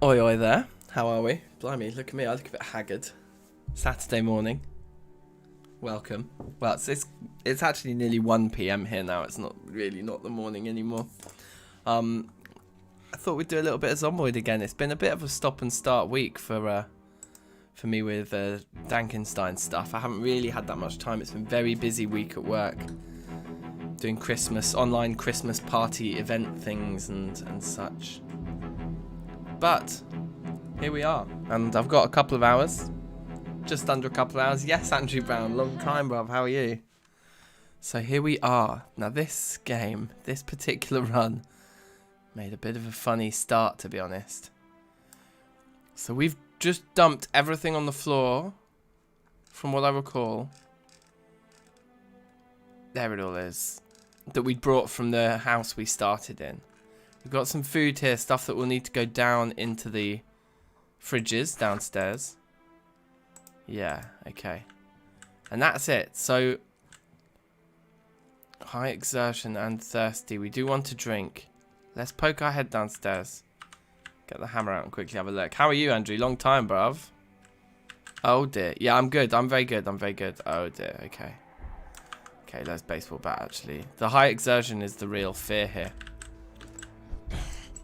Oi oi there, how are we? Blimey, look at me, I look a bit haggard. Saturday morning. Welcome. Well, it's actually nearly 1 PM here now, it's not the morning anymore. I thought we'd do a little bit of Zomboid again. It's been a bit of a stop and start week for me with DankNStein stuff. I haven't really had that much time, it's been a very busy week at work. Doing online Christmas party event things and such. But here we are, and I've got a couple of hours, just under a couple of hours. Yes, Andrew Brown, long time, bruv. How are you? So here we are. Now this game, this particular run, made a bit of a funny start, to be honest. So we've just dumped everything on the floor, from what I recall. There it all is, that we brought from the house we started in. We've got some food here, stuff that will need to go down into the fridges downstairs. Yeah, okay. And that's it. So, high exertion and thirsty. We do want to drink. Let's poke our head downstairs. Get the hammer out and quickly have a look. How are you, Andrew? Long time, bruv. Oh, dear. Yeah, I'm good. I'm very good. I'm very good. Oh, dear. Okay. Okay, there's baseball bat, actually. The high exertion is the real fear here.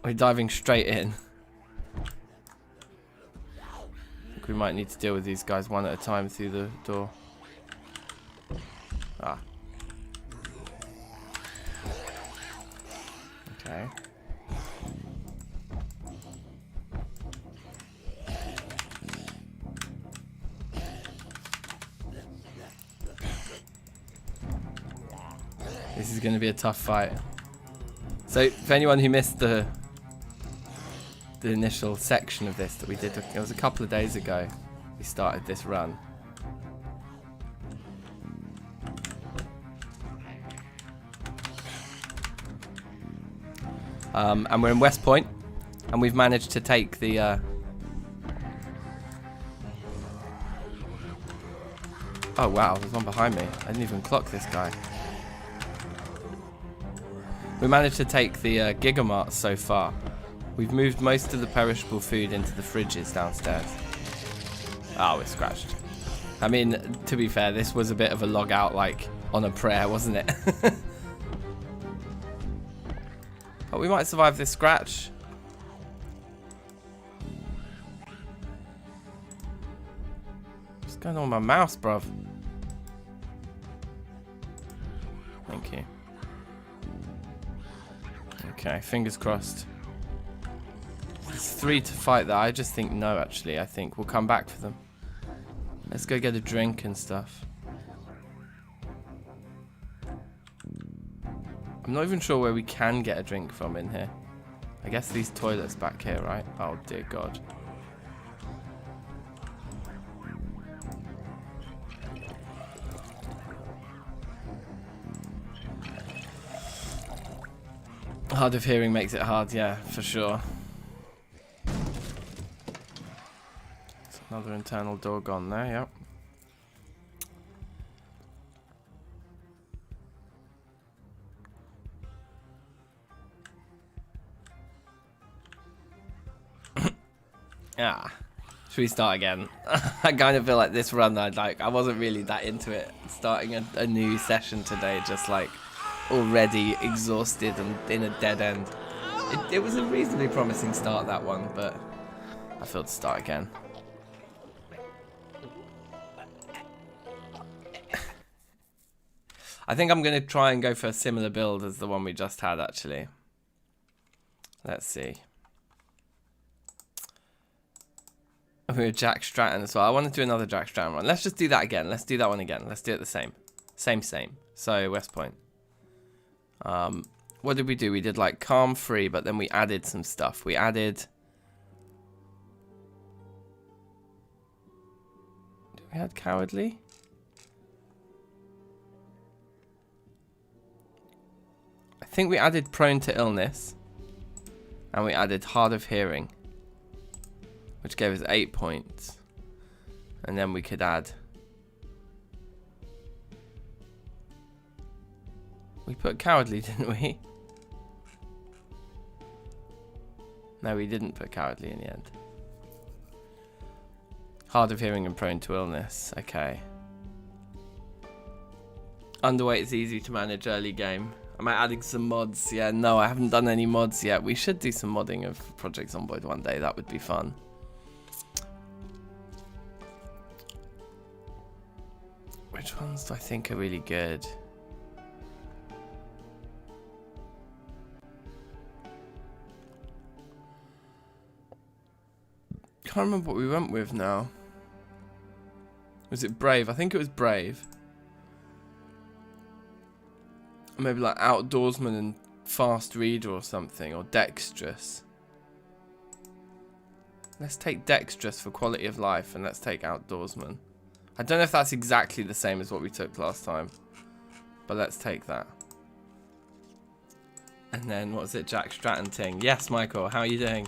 We're diving straight in. I think we might need to deal with these guys one at a time through the door. Ah. Okay. This is going to be a tough fight. So, for anyone who missed the initial section of this that we did, it was a couple of days ago we started this run. And we're in West Point, and we've managed to take the oh wow, there's one behind me. I didn't even clock this guy. We managed to take the Gigamart so far. We've moved most of the perishable food into the fridges downstairs. Oh, it's scratched. I mean, to be fair, this was a bit of a log out, like, on a prayer, wasn't it? But we might survive this scratch. What's going on with my mouse, bruv? Thank you. Okay, fingers crossed. There's 3 to fight that. I just think no, actually. I think we'll come back for them. Let's go get a drink and stuff. I'm not even sure where we can get a drink from in here. I guess these toilets back here, right? Oh, dear God. Hard of hearing makes it hard, yeah, for sure. Another internal door gone there, yep. Ah, should we start again? I kind of feel like this run, I wasn't really that into it. Starting a new session today, just like already exhausted and in a dead end. It was a reasonably promising start, that one, but I feel to start again. I think I'm going to try and go for a similar build as the one we just had, actually. Let's see. We're Jack Stratton as well. I want to do another Jack Stratton run. Let's just do that again. Let's do that one again. Let's do it the same. Same. So, West Point. What did we do? We did like calm free, but then we added some stuff. We added... We had cowardly? I think we added prone to illness, and we added hard of hearing, which gave us 8 points, and then we could add, we put cowardly, didn't we? No, we didn't put cowardly in the end. Hard of hearing and prone to illness. Okay. Underweight is easy to manage early game. Am I adding some mods? Yeah, no, I haven't done any mods yet. We should do some modding of Project Zomboid one day. That would be fun. Which ones do I think are really good? Can't remember what we went with now. Was it Brave? I think it was Brave. Maybe like Outdoorsman and Fast Reader or something, or Dexterous. Let's take Dexterous for quality of life, and let's take Outdoorsman. I don't know if that's exactly the same as what we took last time, but let's take that. And then, what was it? Jack Stratton Ting. Yes, Michael, how are you doing?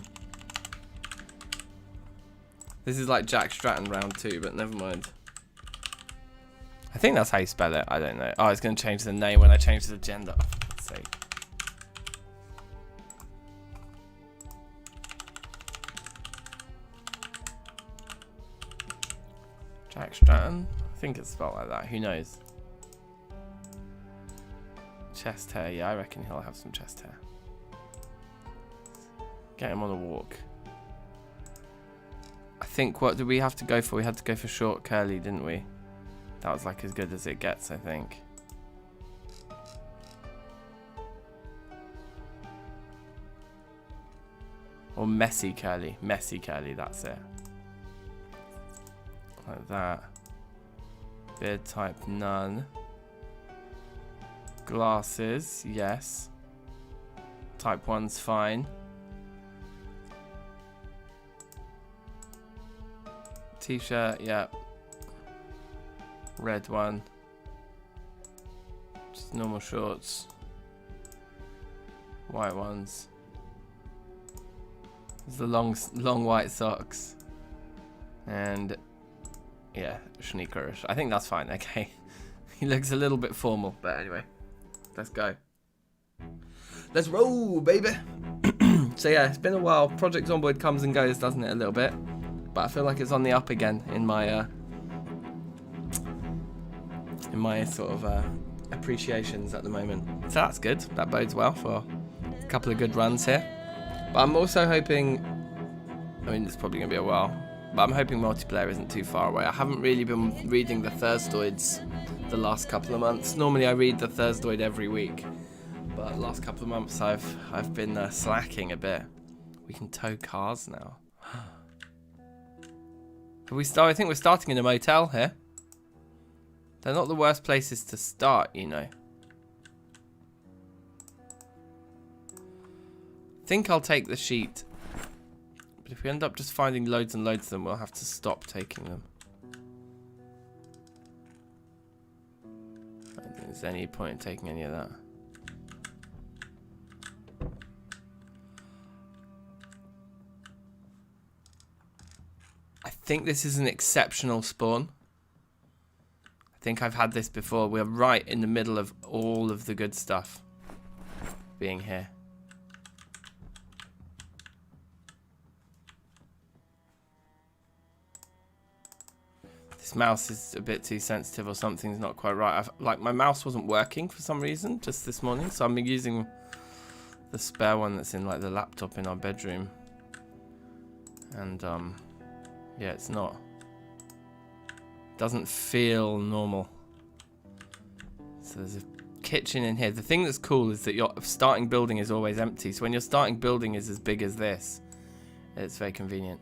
This is like Jack Stratton round 2, but never mind. I think that's how you spell it. I don't know. Oh, it's going to change the name when I change the gender. Oh, for God's sake. Jack Stratton? I think it's spelled like that. Who knows? Chest hair. Yeah, I reckon he'll have some chest hair. Get him on a walk. I think, what did we have to go for? We had to go for short curly, didn't we? That was like as good as it gets, I think. Or messy curly. Messy curly, that's it. Like that. Beard type, none. Glasses, yes. Type 1's fine. T-shirt, yeah. Red one. Just normal shorts. White ones. There's the long white socks. And yeah, sneakers. I think that's fine. Okay. He looks a little bit formal, but anyway. Let's go. Let's roll, baby. So yeah, it's been a while. Project Zomboid comes and goes, doesn't it, a little bit? But I feel like it's on the up again in my sort of appreciations at the moment. So that's good. That bodes well for a couple of good runs here. But I'm also hoping, I mean, it's probably going to be a while, but I'm hoping multiplayer isn't too far away. I haven't really been reading the Thursdoids the last couple of months. Normally I read the Thursdoid every week, but last couple of months I've been slacking a bit. We can tow cars now. I think we're starting in a motel here. They're not the worst places to start, you know. I think I'll take the sheet. But if we end up just finding loads and loads of them, we'll have to stop taking them. I don't think there's any point in taking any of that. I think this is an exceptional spawn. I think I've had this before. We're right in the middle of all of the good stuff being here. This mouse is a bit too sensitive or something's not quite right. Like my mouse wasn't working for some reason just this morning, so I'm using the spare one that's in like the laptop in our bedroom. And yeah, it's not. Doesn't feel normal. So there's a kitchen in here. The thing that's cool is that your starting building is always empty. So when your starting building is as big as this, it's very convenient.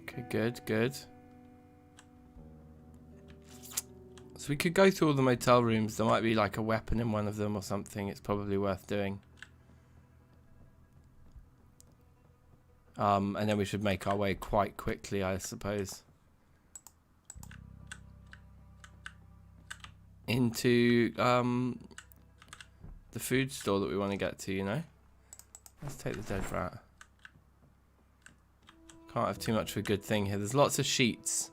Okay, good, good. So we could go through all the motel rooms. There might be like a weapon in one of them or something. It's probably worth doing. And then we should make our way quite quickly, I suppose, into the food store that we want to get to, you know. Let's take the dead rat. Can't have too much of a good thing here. There's lots of sheets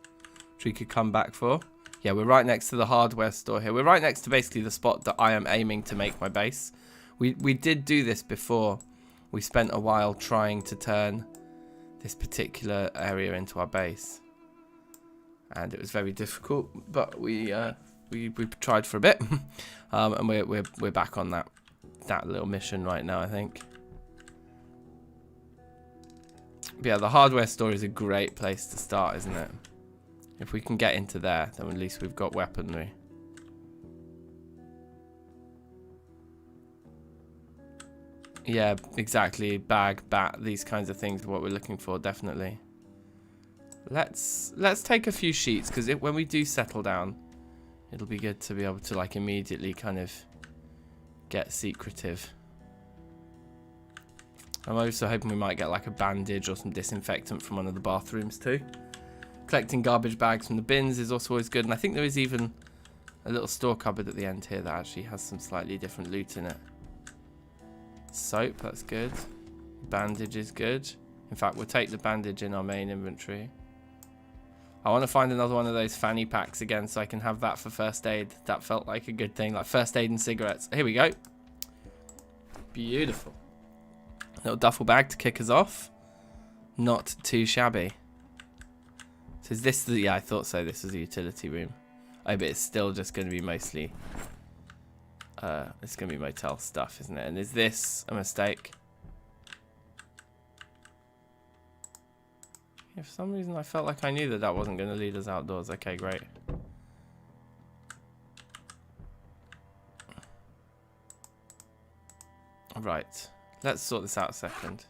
which we could come back for. Yeah, we're right next to the hardware store here. We're right next to basically the spot that I am aiming to make my base. We did do this before. We spent a while trying to turn this particular area into our base. And it was very difficult, but we tried for a bit. And we're back on that little mission right now, I think. But yeah, the hardware store is a great place to start, isn't it? If we can get into there, then at least we've got weaponry. Yeah, exactly. Bag, bat, these kinds of things are what we're looking for, definitely. Let's take a few sheets, because when we do settle down, it'll be good to be able to like immediately kind of get secretive. I'm also hoping we might get like a bandage or some disinfectant from one of the bathrooms too. Collecting garbage bags from the bins is also always good, and I think there is even a little store cupboard at the end here that actually has some slightly different loot in it. Soap, that's good. Bandage is good. In fact, we'll take the bandage in our main inventory. I want to find another one of those fanny packs again so I can have that for first aid. That felt like a good thing, like first aid and cigarettes. Here we go. Beautiful. Little duffel bag to kick us off. Not too shabby. So is this the... Yeah, I thought so. This was a utility room. Oh, but it's still just going to be mostly... it's going to be motel stuff, isn't it? And is this a mistake? Yeah, for some reason I felt like I knew that wasn't going to lead us outdoors. Okay, great. Right. Let's sort this out a second.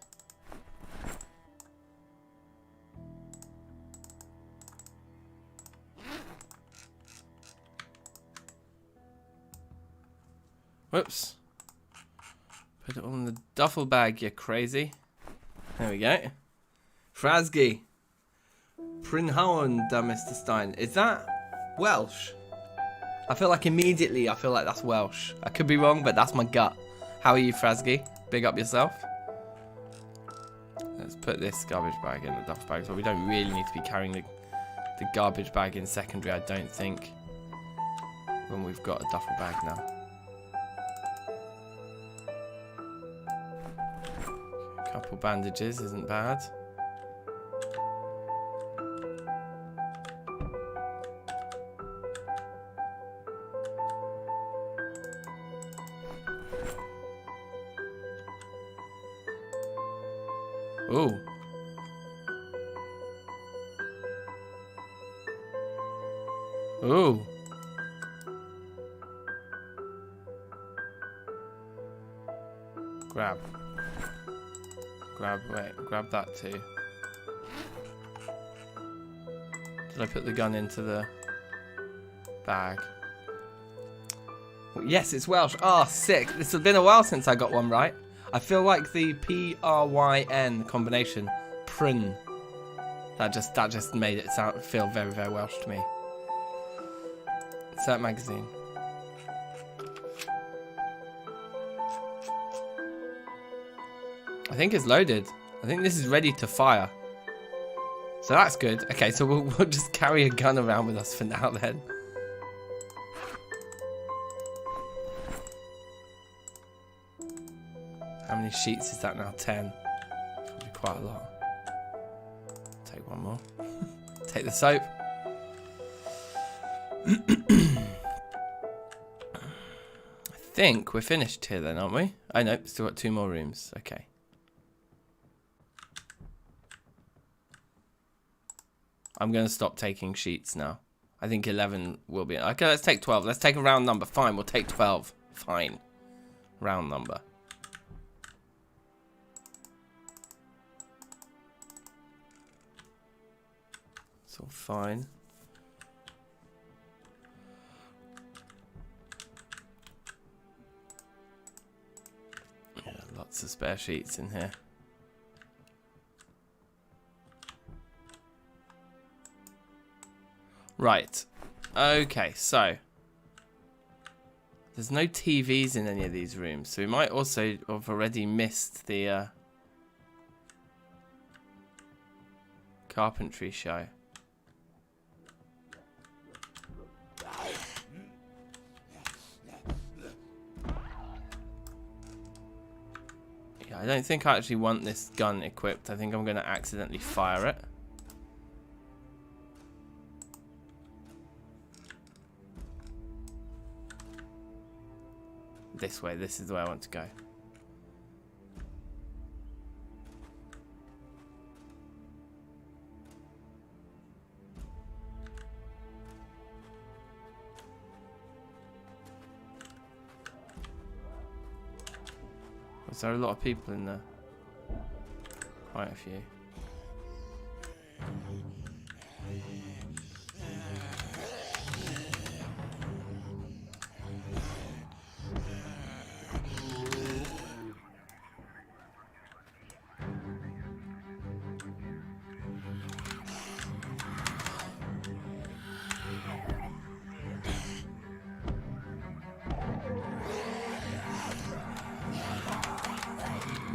Whoops. Put it all in the duffel bag, you crazy. There we go. Frasgi. Prinhauen, Mr. Stein. Is that Welsh? I feel like immediately that's Welsh. I could be wrong, but that's my gut. How are you, Frasgi? Big up yourself. Let's put this garbage bag in the duffel bag. So we don't really need to be carrying the garbage bag in secondary, I don't think. When we've got a duffel bag now. Couple bandages isn't bad. Ooh. Ooh. Grab. Grab that too. Did I put the gun into the bag? Well, yes, it's Welsh. Oh, sick. This has been a while since I got one right. I feel like the P-R-Y-N combination, pryn, that just made it feel very, very Welsh to me. Insert magazine. I think it's loaded. I think this is ready to fire. So that's good. Okay, so we'll just carry a gun around with us for now then. How many sheets is that now? 10. Probably quite a lot. Take one more. Take the soap. I think we're finished here then, aren't we? Oh no, still got 2 more rooms. Okay. I'm going to stop taking sheets now. I think 11 will be... Okay, let's take 12. Let's take a round number. Fine, we'll take 12. Fine. Round number. It's all fine. Yeah, lots of spare sheets in here. Right. Okay, so there's no TVs in any of these rooms, so we might also have already missed the Carpentry show. Yeah, I don't think I actually want this gun equipped. I think I'm going to accidentally fire it. This way. This is the way I want to go. Was there a lot of people in there? Quite a few.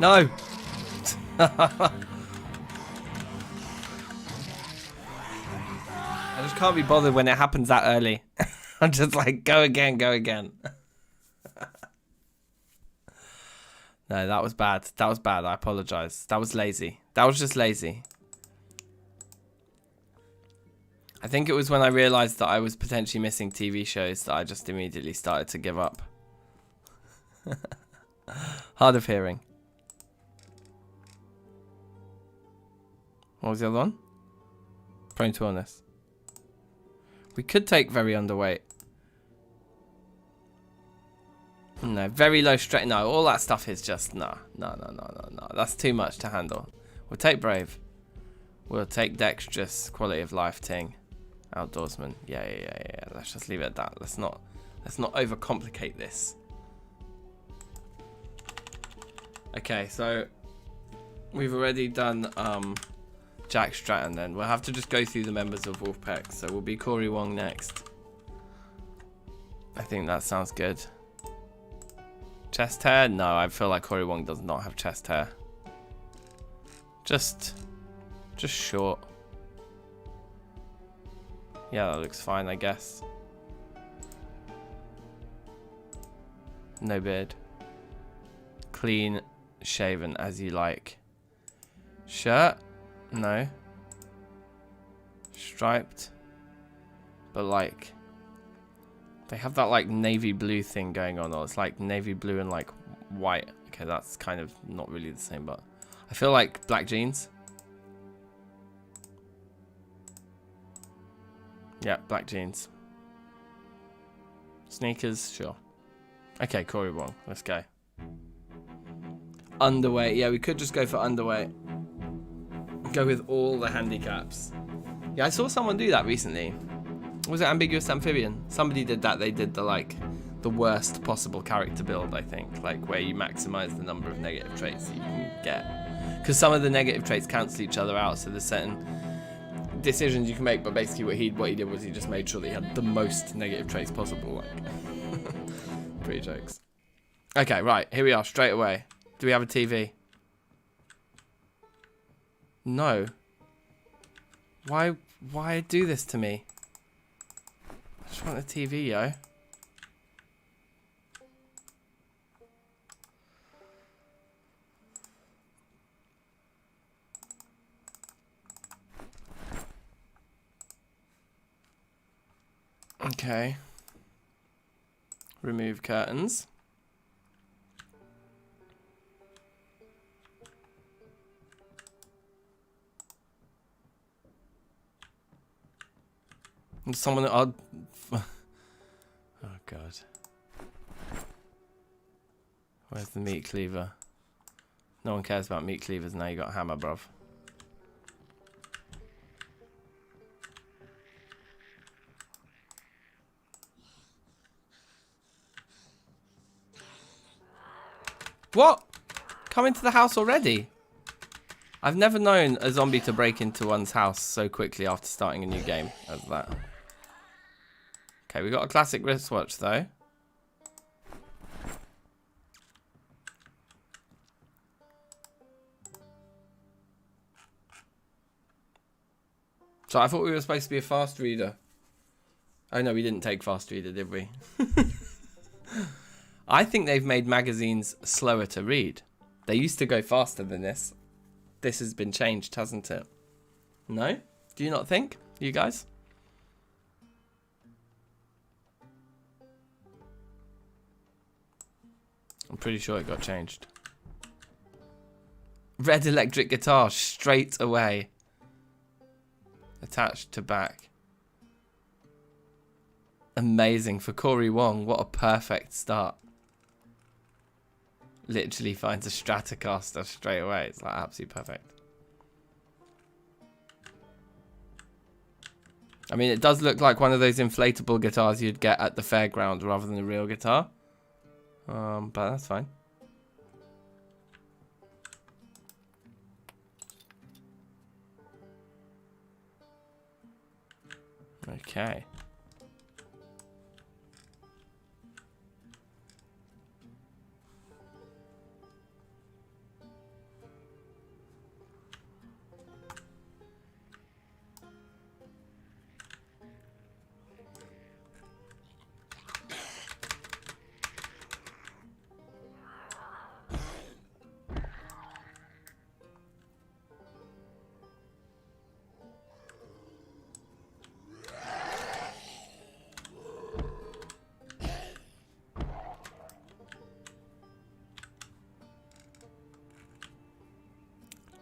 No! I just can't be bothered when it happens that early. I'm just like, go again, go again. No, that was bad. That was bad. I apologize. That was lazy. That was just lazy. I think it was when I realized that I was potentially missing TV shows that I just immediately started to give up. Hard of hearing. What was the other one? Prone to illness. We could take very underweight. No, very low strength. No, all that stuff is just no. That's too much to handle. We'll take brave. We'll take dexterous, quality of life ting. Outdoorsman. Yeah. Let's just leave it at that. Let's not overcomplicate this. Okay, so we've already done Jack Stratton. Then we'll have to just go through the members of Wolfpack. So we'll be Corey Wong next. I think that sounds good. Chest hair? No, I feel like Corey Wong does not have chest hair. Just short. Yeah, that looks fine, I guess. No beard. Clean shaven as you like. Shirt? No. Striped. But like, they have that like navy blue thing going on, or it's like navy blue and like white. Okay, that's kind of not really the same, but I feel like black jeans. Yeah, black jeans. Sneakers, sure. Okay, Corey Wong, let's go. Underweight, yeah, we could just go for underweight. Go with all the handicaps. Yeah, I saw someone do that recently. Was it Ambiguous Amphibian? Somebody did that. They did the worst possible character build, I think. Like where you maximize the number of negative traits that you can get. Because some of the negative traits cancel each other out, so there's certain decisions you can make, but basically what he did was he just made sure that he had the most negative traits possible. Like pretty jokes. Okay, right, here we are, straight away. Do we have a TV? No. Why do this to me? I just want a TV, yo. Okay. Remove curtains. And someone odd. Oh god. Where's the meat cleaver? No one cares about meat cleavers now. You got a hammer, bruv. What? Come into the house already? I've never known a zombie to break into one's house so quickly after starting a new game as that. Okay, we got a classic wristwatch though. So I thought we were supposed to be a fast reader. Oh no, we didn't take fast reader, did we? I think they've made magazines slower to read. They used to go faster than this. This has been changed, hasn't it? No? Do you not think? You guys? I'm pretty sure it got changed. Red electric guitar straight away. Attached to back. Amazing for Corey Wong. What a perfect start. Literally finds a Stratocaster straight away. It's like absolutely perfect. I mean, it does look like one of those inflatable guitars you'd get at the fairground rather than a real guitar. But that's fine. Okay.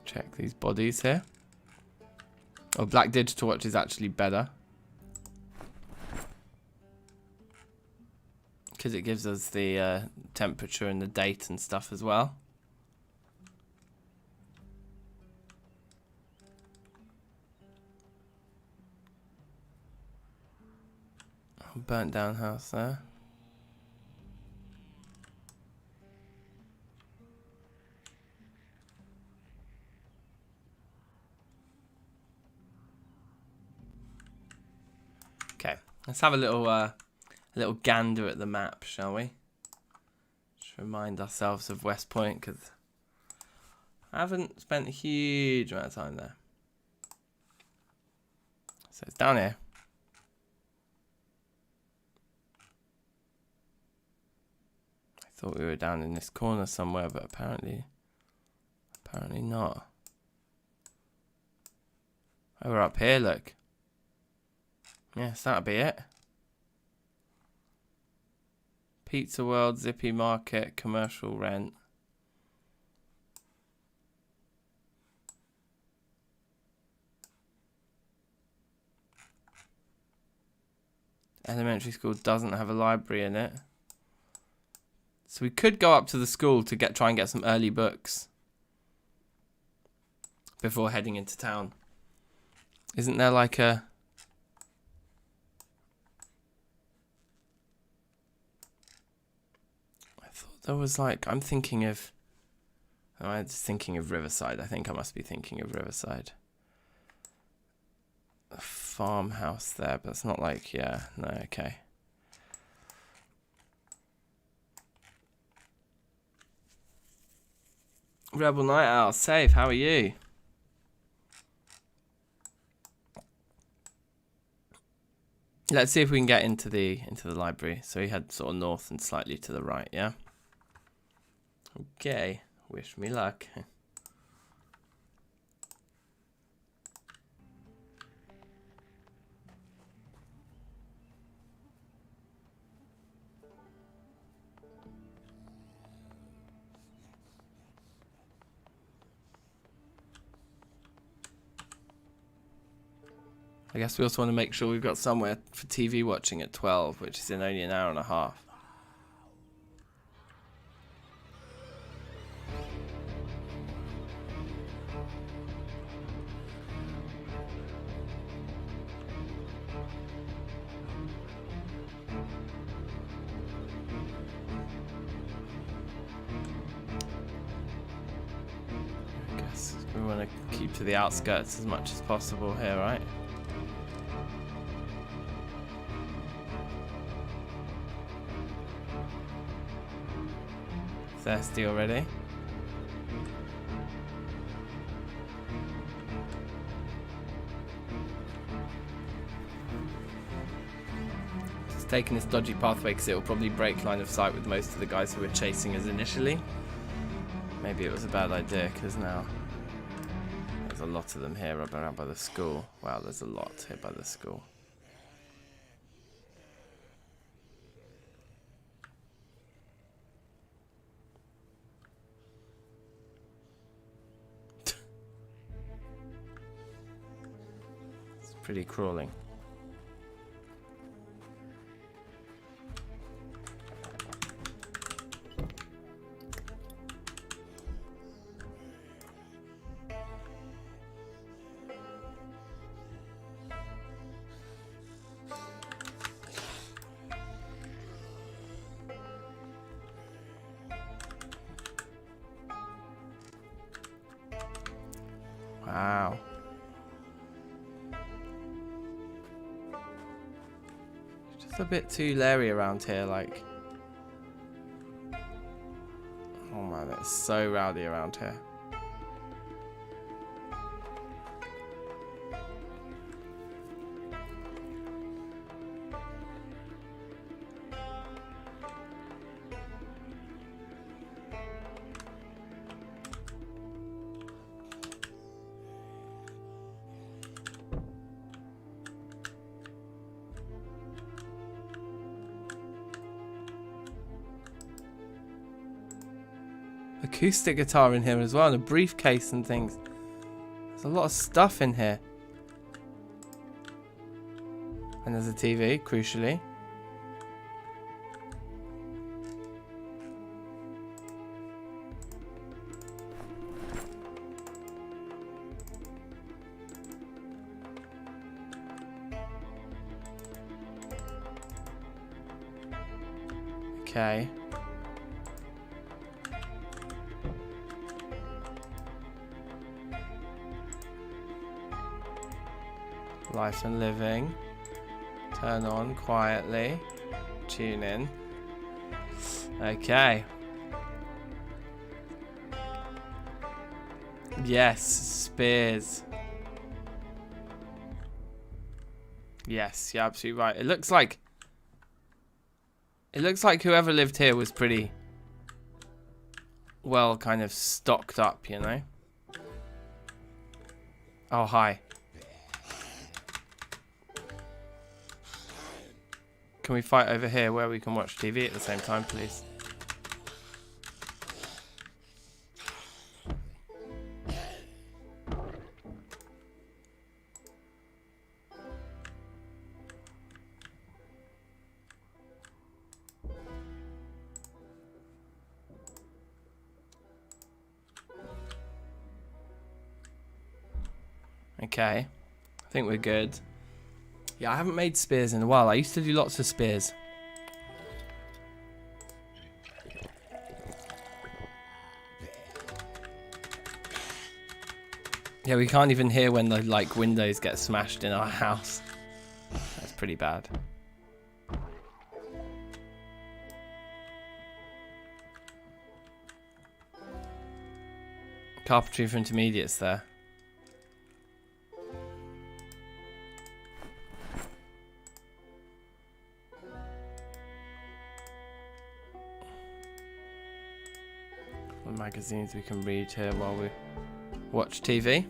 Check these bodies here. Oh, black digital watch is actually better. Because it gives us the temperature and the date and stuff as well. Burnt down house there. Okay, let's have a little gander at the map, shall we? Just remind ourselves of West Point, because I haven't spent a huge amount of time there. So it's down here. I thought we were down in this corner somewhere, but apparently not. Oh, we're up here, look. Yes, that'll be it. Pizza World, Zippy Market, commercial rent. Elementary school doesn't have a library in it. So we could go up to the school to try and get some early books before heading into town. Isn't there like a... I thought there was like... I'm thinking of... Oh, I'm just thinking of Riverside. I think I must be thinking of Riverside. A farmhouse there, but it's not like... Yeah, no, okay. Rebel Night Owl, safe. How are you? Let's see if we can get into the library. So we head sort of north and slightly to the right, yeah? Okay. Wish me luck. I guess we also want to make sure we've got somewhere for TV watching at 12, which is in only an hour and a half. I guess we want to keep to the outskirts as much as possible here, right? Thirsty already? taken this dodgy pathway because it will probably break line of sight with most of the guys who were chasing us initially. Maybe it was a bad idea because now there's a lot of them here around by the school. Wow, there's a lot here by the school. It's pretty crawling. Wow. It's just a bit too leery around here, like. Oh man, it's so rowdy around here. Acoustic guitar in here as well, and a briefcase and things. There's a lot of stuff in here. And there's a TV, crucially. Okay. Life and living. Turn on quietly. Tune in. Okay. Yes, spears. Yes, you're absolutely right. It looks like whoever lived here was pretty well kind of stocked up, you know? Oh, hi. Can we fight over here where we can watch TV at the same time, please? Okay, I think we're good. Yeah, I haven't made spears in a while. I used to do lots of spears. Yeah, we can't even hear when the like windows get smashed in our house. That's pretty bad. Carpentry for intermediates there. Magazines we can read here while we watch TV.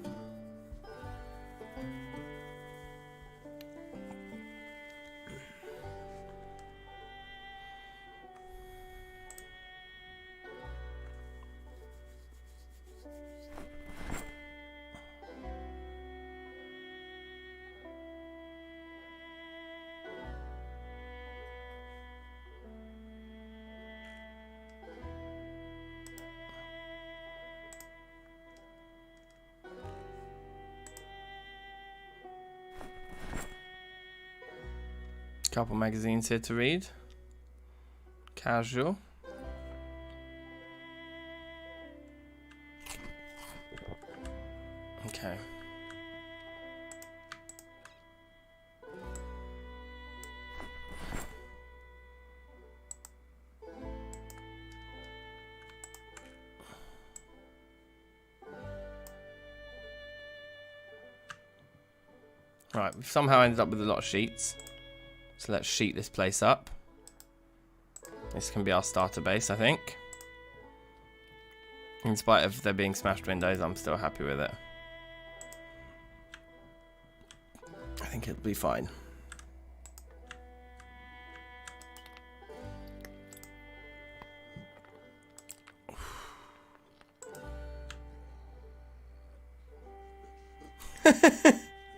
Couple magazines here to read. Casual. Okay. Right, we've somehow ended up with a lot of sheets. So let's sheet this place up. This can be our starter base, I think. In spite of there being smashed windows, I'm still happy with it. I think it'll be fine.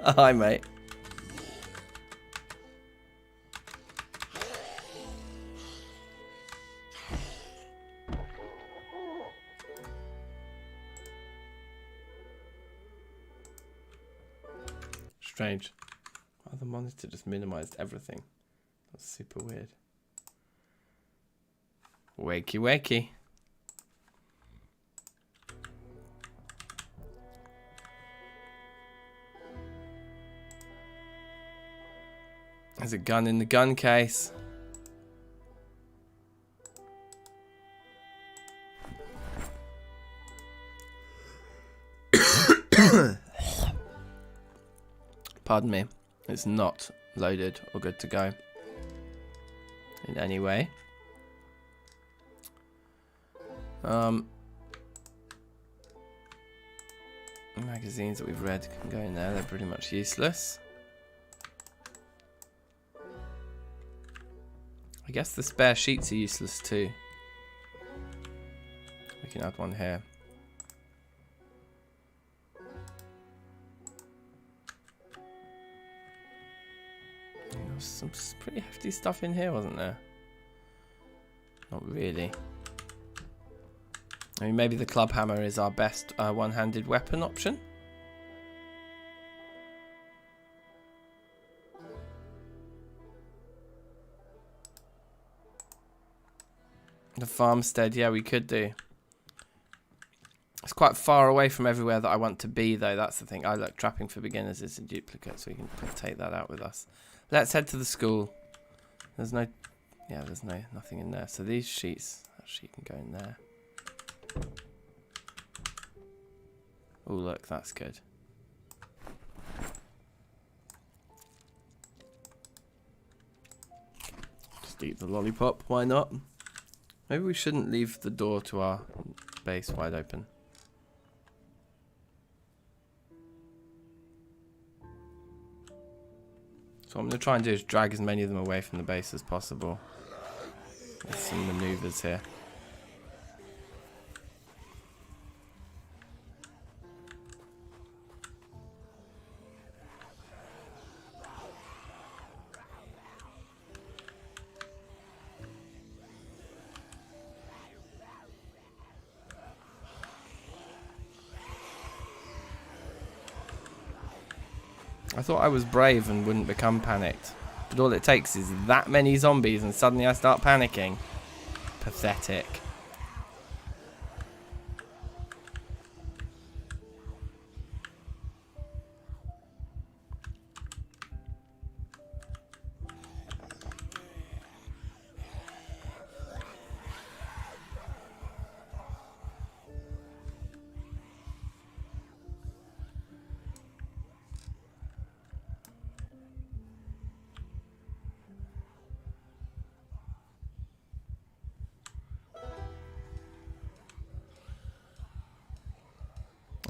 Hi, mate. Strange. Oh, the monitor just minimized everything. That's super weird. Wakey, wakey. There's a gun in the gun case. Pardon me. It's not loaded or good to go in any way. Magazines that we've read can go in there. They're pretty much useless. I guess the spare sheets are useless too. We can add one here. There was some pretty hefty stuff in here, wasn't there? Not really. I mean, maybe the club hammer is our best one-handed weapon option. The farmstead, yeah, we could do. It's quite far away from everywhere that I want to be, though. That's the thing. I look, trapping for beginners is a duplicate, so we can take that out with us. Let's head to the school. There's no, yeah, there's nothing in there. So these sheets, that sheet can go in there. Oh, look, that's good. Just eat the lollipop. Why not? Maybe we shouldn't leave the door to our base wide open. So what I'm going to try and do is drag as many of them away from the base as possible. There's some maneuvers here. I thought I was brave and wouldn't become panicked. But all it takes is that many zombies and suddenly I start panicking. Pathetic.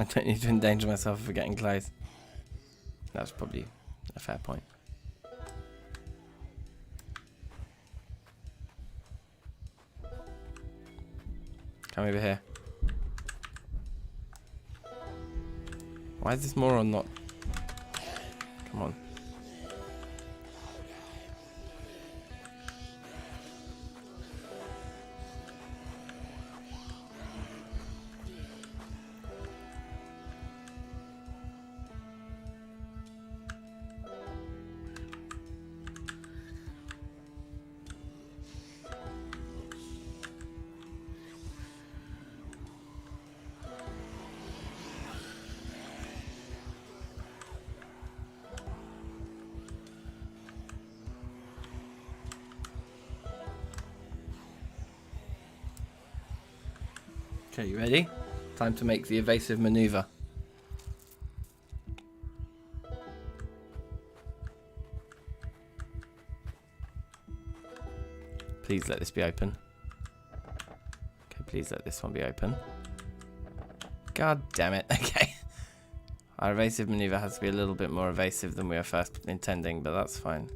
I don't need to endanger myself for getting close. That's probably a fair point. Come over here. Why is this moron not... Come on. Okay, you ready? Time to make the evasive maneuver. Please let this be open. Okay, please let this one be open. God damn it. Okay. Our evasive maneuver has to be a little bit more evasive than we were first intending, but that's fine.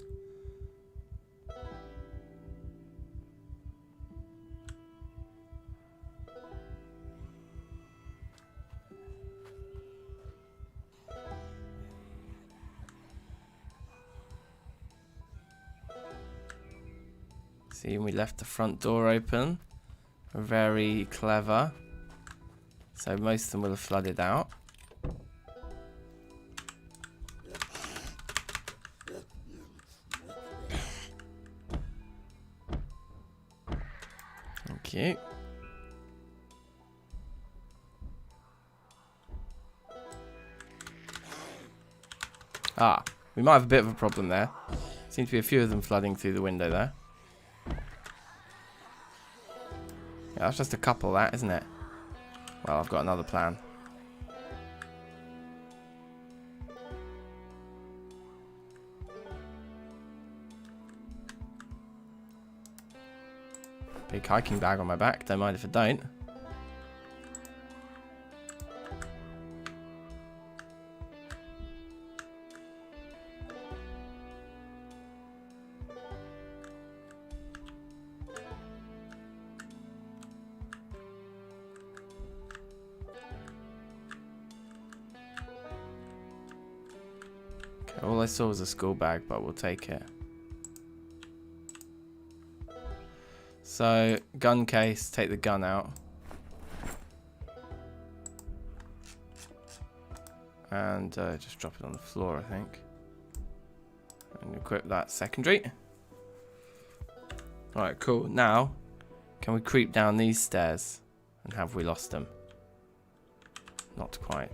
See, we left the front door open. Very clever. So most of them will have flooded out. Thank you. Ah, we might have a bit of a problem there. Seems to be a few of them flooding through the window there. Yeah, that's just a couple, that, isn't it? Well, I've got another plan. Big hiking bag on my back, don't mind if I don't. Okay, all I saw was a school bag, but we'll take it. So, gun case, take the gun out. And just drop it on the floor, I think. And equip that secondary. Alright, cool. Now, can we creep down these stairs? And have we lost them? Not quite.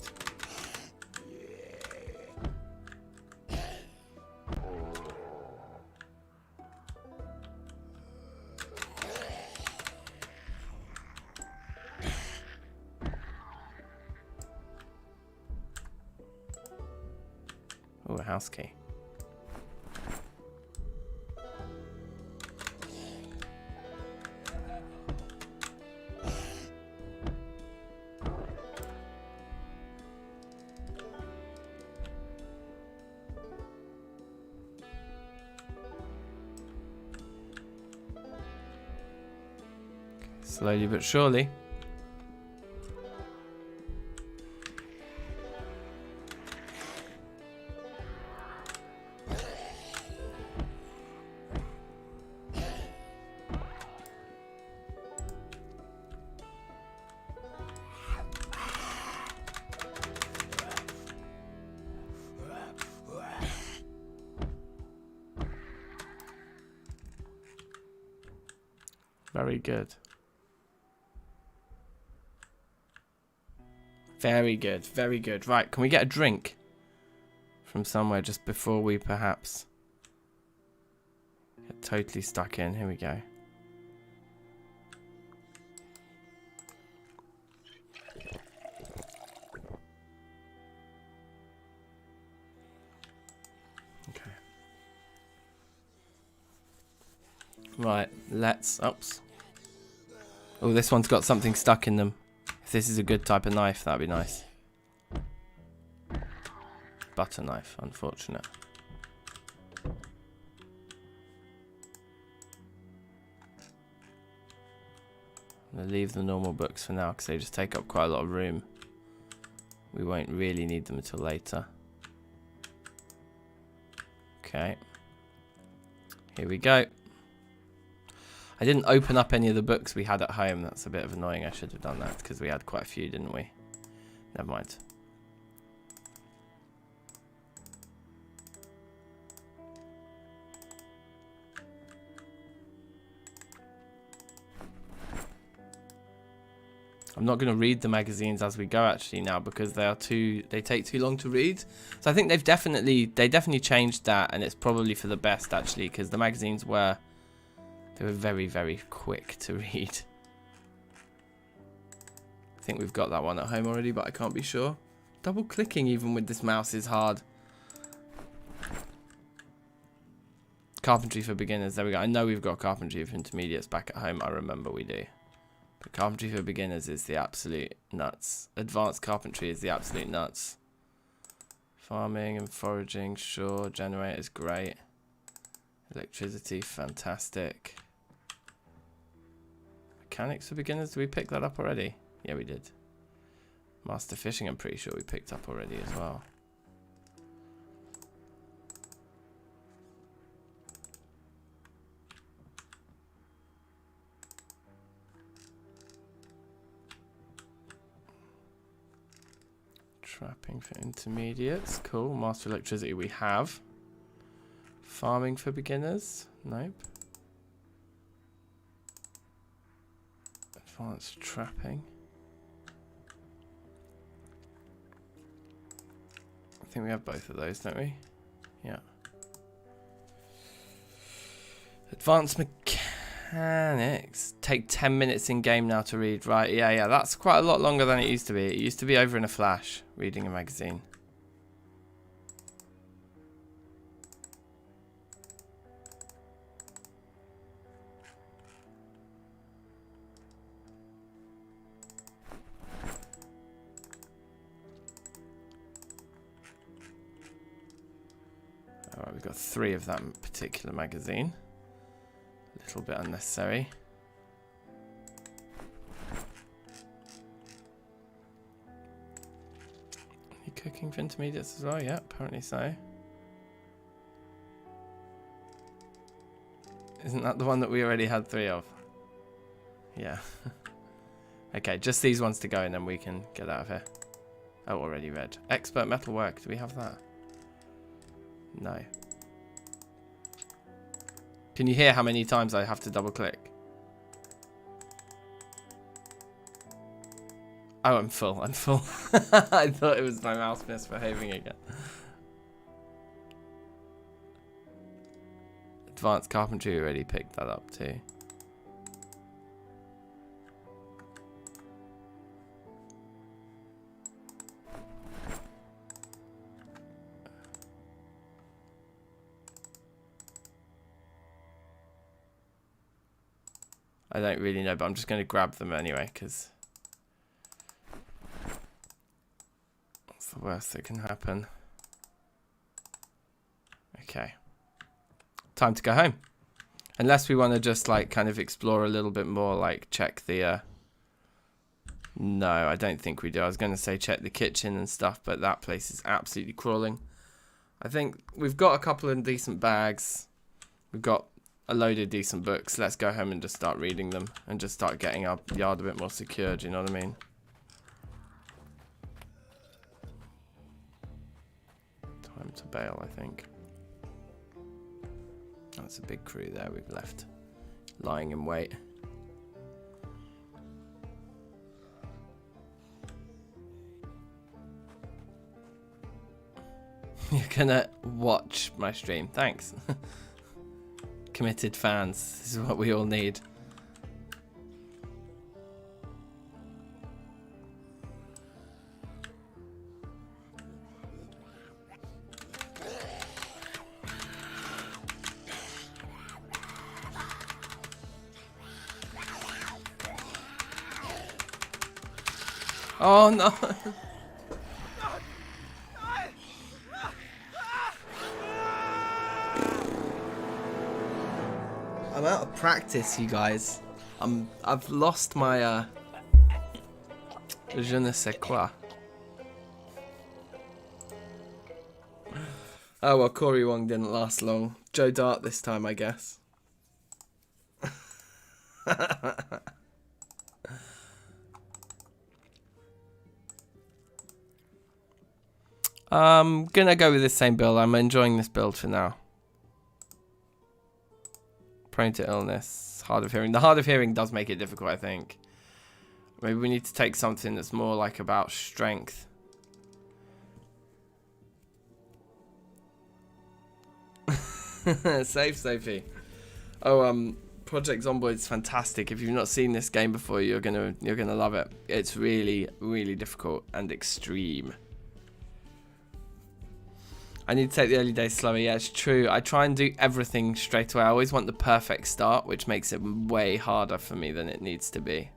Oh, a house key. Slowly but surely. Very good. Very good, very good. Right, can we get a drink from somewhere just before we perhaps get totally stuck in? Here we go. Okay. Right, let's... Oops. Oh, this one's got something stuck in them. If this is a good type of knife, that'd be nice. Butter knife, unfortunate. I'm going to leave the normal books for now because they just take up quite a lot of room. We won't really need them until later. Okay. Here we go. I didn't open up any of the books we had at home. That's a bit of annoying. I should have done that because we had quite a few, didn't we? Never mind. I'm not going to read the magazines as we go actually now because they take too long to read. So I think they definitely changed that, and it's probably for the best actually because the magazines were very, very quick to read. I think we've got that one at home already, but I can't be sure. Double clicking even with this mouse is hard. Carpentry for beginners. There we go. I know we've got carpentry for intermediates back at home. I remember we do. But carpentry for beginners is the absolute nuts. Advanced carpentry is the absolute nuts. Farming and foraging, sure. Generators, great. Electricity, fantastic. Mechanics for beginners, did we pick that up already? Yeah, we did. Master fishing, I'm pretty sure we picked up already as well. Trapping for intermediates, cool. Master electricity we have. Farming for beginners, nope. Advanced trapping. I think we have both of those, don't we? Yeah. Advanced mechanics. Take 10 minutes in game now to read. Right, yeah, that's quite a lot longer than it used to be. It used to be over in a flash, reading a magazine. Alright, we've got 3 of that particular magazine. A little bit unnecessary. You cooking for intermediates as well? Yeah, apparently so. Isn't that the one that we already had 3 of? Yeah. Okay, just these ones to go and then we can get out of here. Oh, already read. Expert metalwork, do we have that? No. Can you hear how many times I have to double click? Oh, I'm full. I thought it was my mouse misbehaving again. Advanced carpentry already picked that up too. I don't really know, but I'm just going to grab them anyway, because what's the worst that can happen? Okay. Time to go home. Unless we want to just, like, kind of explore a little bit more, like, check the... No, I don't think we do. I was going to say check the kitchen and stuff, but that place is absolutely crawling. I think we've got a couple of decent bags. We've got a load of decent books. Let's go home and just start reading them and just start getting our yard a bit more secure. Do you know what I mean? Time to bail, I think. That's a big crew there we've left lying in wait. You're gonna watch my stream. Thanks. Committed fans. This is what we all need. Oh no. I'm out of practice, you guys. I've lost my je ne sais quoi. Oh well, Corey Wong didn't last long. Joe Dart this time, I guess. I'm gonna go with the same build. I'm enjoying this build for now. Prone to illness, hard of hearing. The hard of hearing does make it difficult, I think. Maybe we need to take something that's more like about strength. Save Sophie. Oh, Project Zomboid's fantastic. If you've not seen this game before, you're gonna love it. It's really, really difficult and extreme. I need to take the early days slower. Yeah, it's true. I try and do everything straight away. I always want the perfect start, which makes it way harder for me than it needs to be.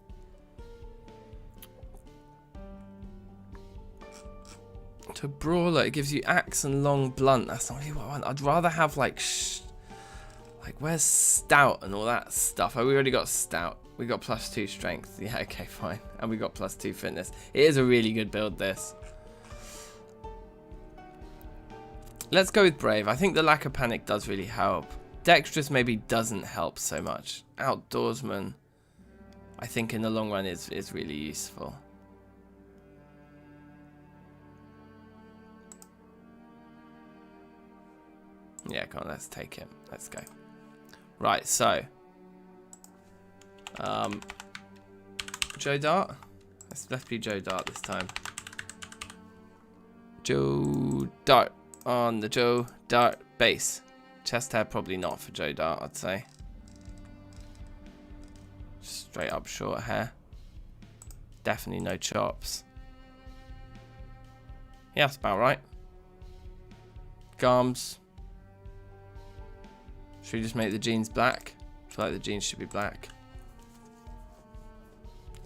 To brawler, it gives you axe and long blunt. That's not really what I want. I'd rather have like where's stout and all that stuff? Oh, we already got stout. We got +2 strength. Yeah, okay, fine. And we got +2 fitness. It is a really good build, this. Let's go with brave. I think the lack of panic does really help. Dexterous maybe doesn't help so much. Outdoorsman, I think in the long run is really useful. Yeah, come on, let's take it. Let's go. Right, so Joe Dart. Let's be Joe Dart this time. Joe Dart on the Joe Dart base. Chest hair probably not for Joe Dart, I'd say. Straight up short hair. Definitely no chops. Yeah, that's about right. Garms. Should we just make the jeans black? I feel like the jeans should be black.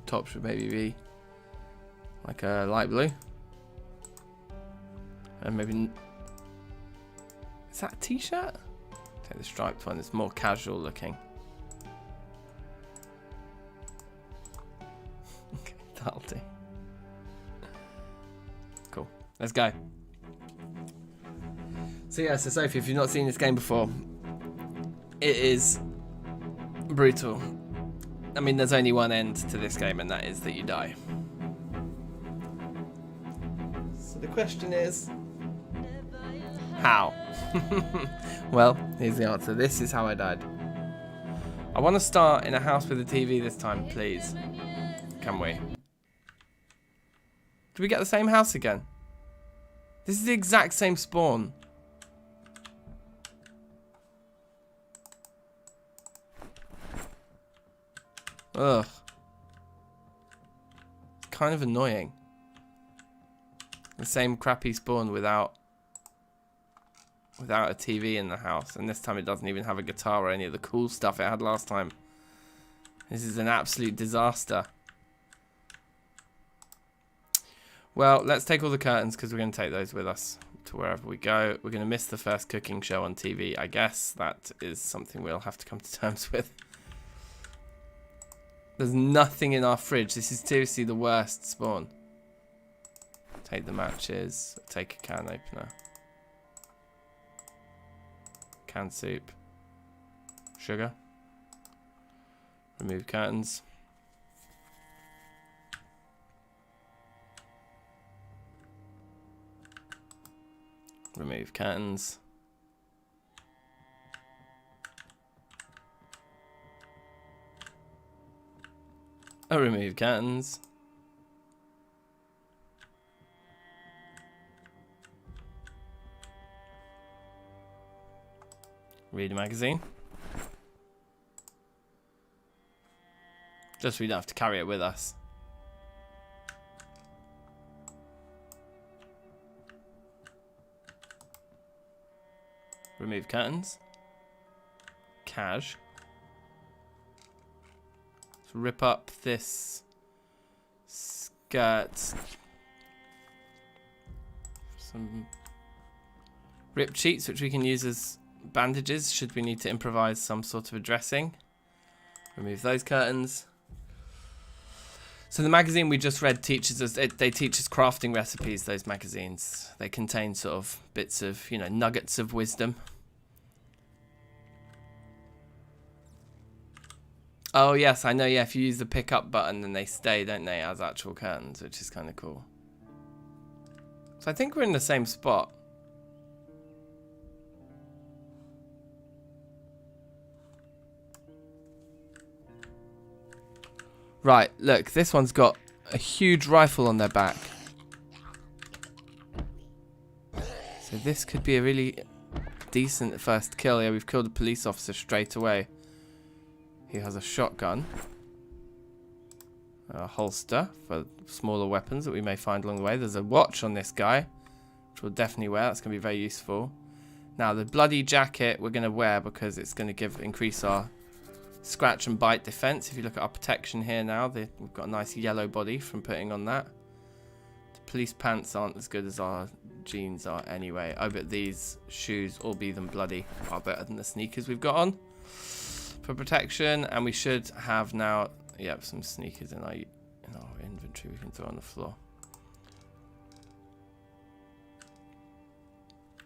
Top should maybe be like a light blue. And maybe... Is that a t-shirt? Take the striped one, it's more casual looking. Okay, that'll do. Cool, let's go. So yeah, so Sophie, if you've not seen this game before, it is brutal. I mean, there's only one end to this game, and that is that you die. So the question is, how? Well, here's the answer. This is how I died. I want to start in a house with a TV this time, please. Can we? Do we get the same house again? This is the exact same spawn. Ugh. It's kind of annoying. The same crappy spawn without a TV in the house, and this time it doesn't even have a guitar or any of the cool stuff it had last time. This is an absolute disaster. Well, let's take all the curtains because we're going to take those with us to wherever we go. We're going to miss the first cooking show on TV. I guess that is something we'll have to come to terms with. There's nothing in our fridge. This is seriously the worst spawn. Take the matches. Take a can opener. Canned soup. Sugar. Remove curtains. Remove curtains. Remove curtains. Read a magazine. Just so we don't have to carry it with us. Remove curtains. Cash. Let's rip up this skirt. Some ripped sheets which we can use as bandages should we need to improvise some sort of a dressing. Remove those curtains. So the magazine we just read teaches us, they teach us crafting recipes, those magazines. They contain sort of bits of, you know, nuggets of wisdom. Oh yes, I know, yeah, if you use the pick up button then they stay, don't they, as actual curtains, which is kind of cool. So I think we're in the same spot. Right, look, this one's got a huge rifle on their back. So this could be a really decent first kill. Yeah, we've killed a police officer straight away. He has a shotgun. A holster for smaller weapons that we may find along the way. There's a watch on this guy. which we'll definitely wear. That's going to be very useful. Now, the bloody jacket we're going to wear because it's going to increase our scratch and bite defense. If you look at our protection here now, we've got a nice yellow body from putting on that. The police pants aren't as good as our jeans are anyway. I bet these shoes, all be them bloody, are better than the sneakers we've got on for protection. And we should have now, yeah, some sneakers in our inventory we can throw on the floor.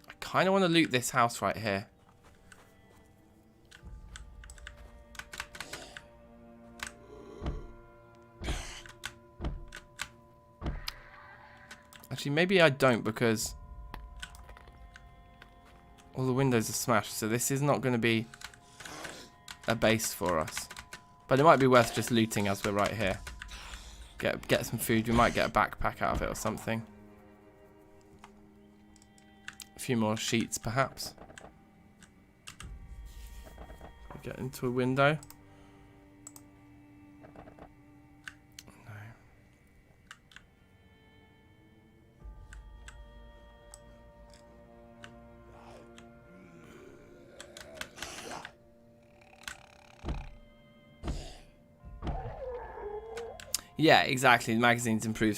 I kind of want to loot this house right here. Actually, maybe I don't, because all the windows are smashed, so this is not going to be a base for us. But it might be worth just looting as we're right here. Get some food. We might get a backpack out of it or something. A few more sheets, perhaps. Get into a window. No. Yeah, exactly. The magazines improve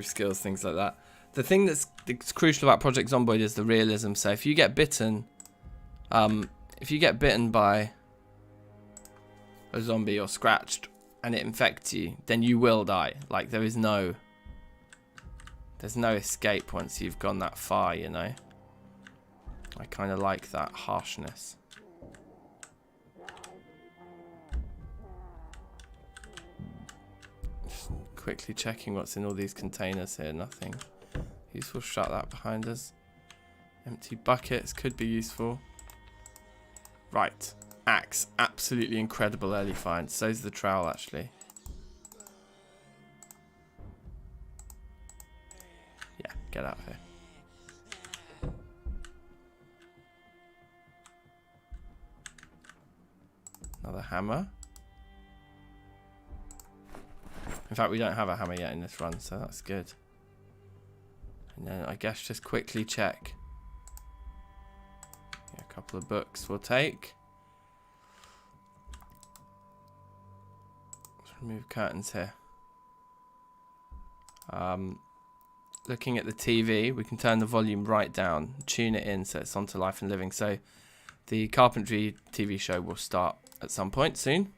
skills, things like that. The thing that's crucial about Project Zomboid is the realism. So if you get bitten, by a zombie or scratched and it infects you, then you will die. Like, there's no escape once you've gone that far, you know. I kind of like that harshness. Just quickly checking what's in all these containers here. Nothing useful. Shut that behind us. Empty buckets could be useful. Right. Axe. Absolutely incredible early find. So's the trowel, actually. Yeah, get out of here. Another hammer. In fact, we don't have a hammer yet in this run, so that's good. And then I guess just quickly check. Yeah, a couple of books we'll take. Let's remove curtains here. Looking at the TV, we can turn the volume right down, tune it in so it's onto Life and Living. So the carpentry TV show will start at some point soon.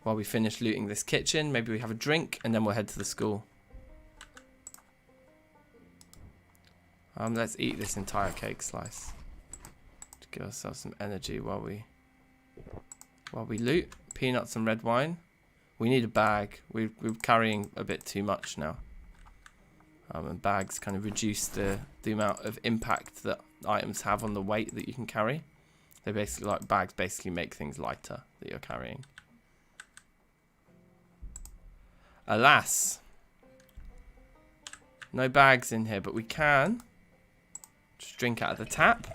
While we finish looting this kitchen, maybe we have a drink and then we'll head to the school. Let's eat this entire cake slice to give ourselves some energy while we loot. Peanuts and red wine. We need a bag. We're carrying a bit too much now. And bags kind of reduce the amount of impact that items have on the weight that you can carry. They basically, like, bags basically make things lighter that you're carrying. Alas, no bags in here, but we can just drink out of the tap.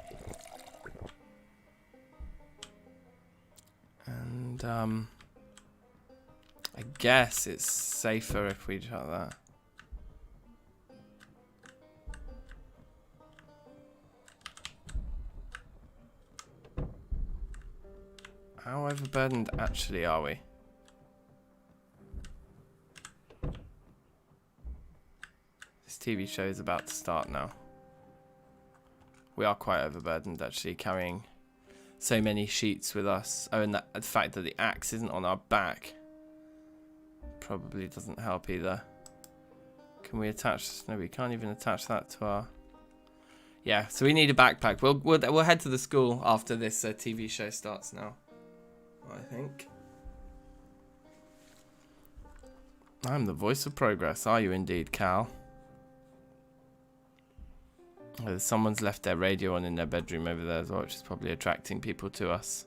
And I guess it's safer if we shut that. How overburdened actually are we? This TV show is about to start now. We are quite overburdened actually, carrying so many sheets with us. Oh, and the fact that the axe isn't on our back probably doesn't help either. Can we attach? No, we can't even attach that to our... Yeah, so we need a backpack. We'll head to the school after this TV show starts now, I think. I'm the voice of progress, are you indeed, Cal? Oh, someone's left their radio on in their bedroom over there as well, which is probably attracting people to us.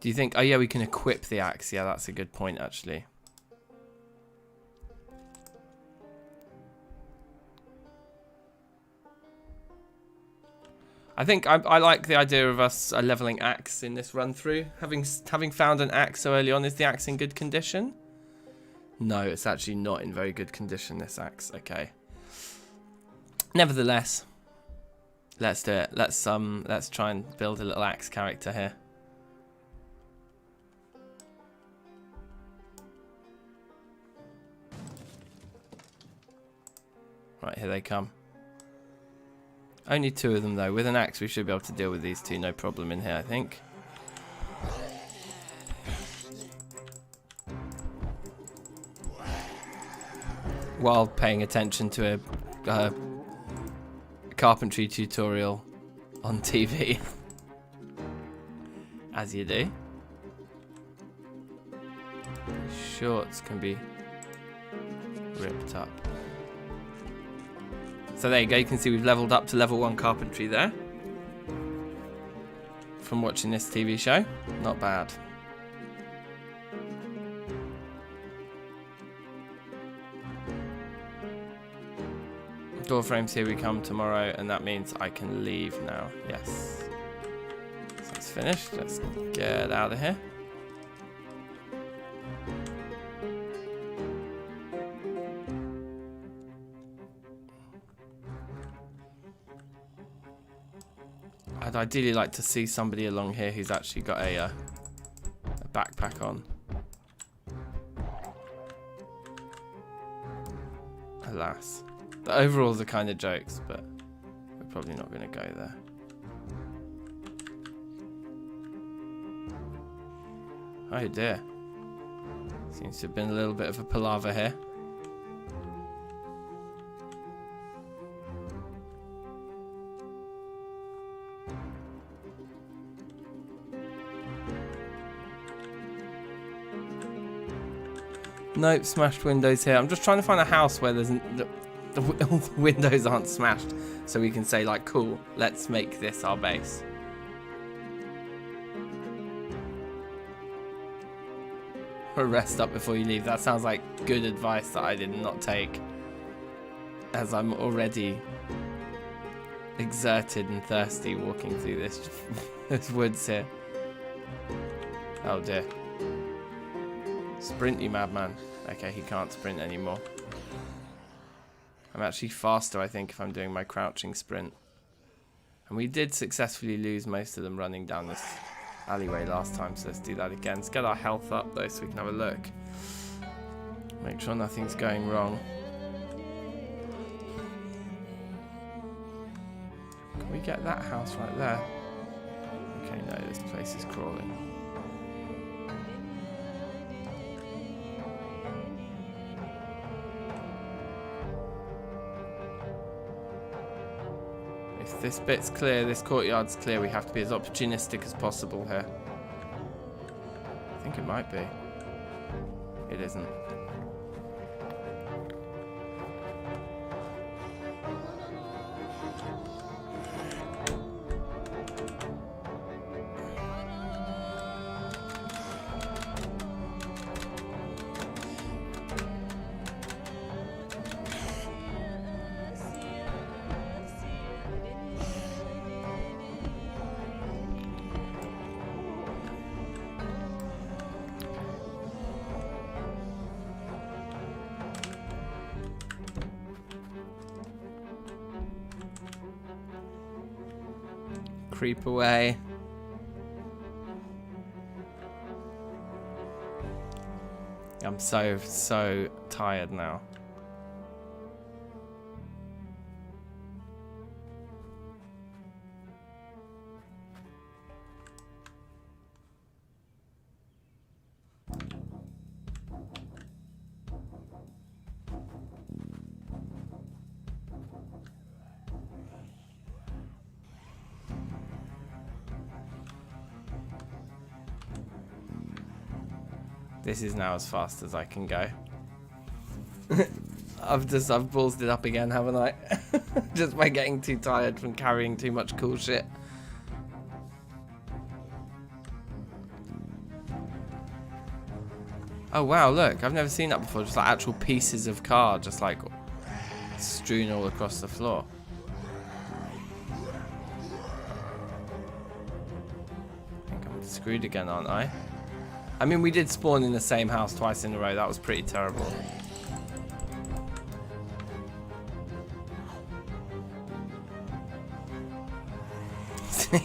Do you think... Oh yeah, we can equip the axe. Yeah, that's a good point actually. I think I like the idea of us leveling axe in this run through. Having found an axe so early on, is the axe in good condition? No, it's actually not in very good condition, this axe. Okay. Nevertheless, let's do it. Let's try and build a little axe character here. Right, here they come. Only 2 of them though. With an axe we should be able to deal with these 2, no problem in here, I think. While paying attention to a carpentry tutorial on TV. As you do. Shorts can be ripped up. So there you go, you can see we've leveled up to level 1 carpentry there. From watching this TV show. Not bad. Door frames, here we come tomorrow, and that means I can leave now. Yes. So that's finished. Let's get out of here. I'd ideally like to see somebody along here who's actually got a backpack on. Alas. The overalls are kind of jokes, but we're probably not going to go there. Oh dear. Seems to have been a little bit of a palaver here. Nope, smashed windows here. I'm just trying to find a house where there's the windows aren't smashed, so we can say like, cool, let's make this our base. Or rest up before you leave. That sounds like good advice that I did not take, as I'm already exerted and thirsty walking through this woods here. Oh dear. Sprint, you madman. Okay, he can't sprint anymore. I'm actually faster, I think, if I'm doing my crouching sprint. And we did successfully lose most of them running down this alleyway last time, so let's do that again. Let's get our health up, though, so we can have a look. Make sure nothing's going wrong. Can we get that house right there? Okay, no, this place is crawling. If this bit's clear, this courtyard's clear, we have to be as opportunistic as possible here. I think it might be. It isn't. Creep away. I'm so tired now. This is now as fast as I can go. I've ballsed it up again, haven't I? Just by getting too tired from carrying too much cool shit. Oh wow, look, I've never seen that before. Just like actual pieces of car, just like strewn all across the floor. I think I'm screwed again, aren't I? I mean, we did spawn in the same house twice in a row. That was pretty terrible.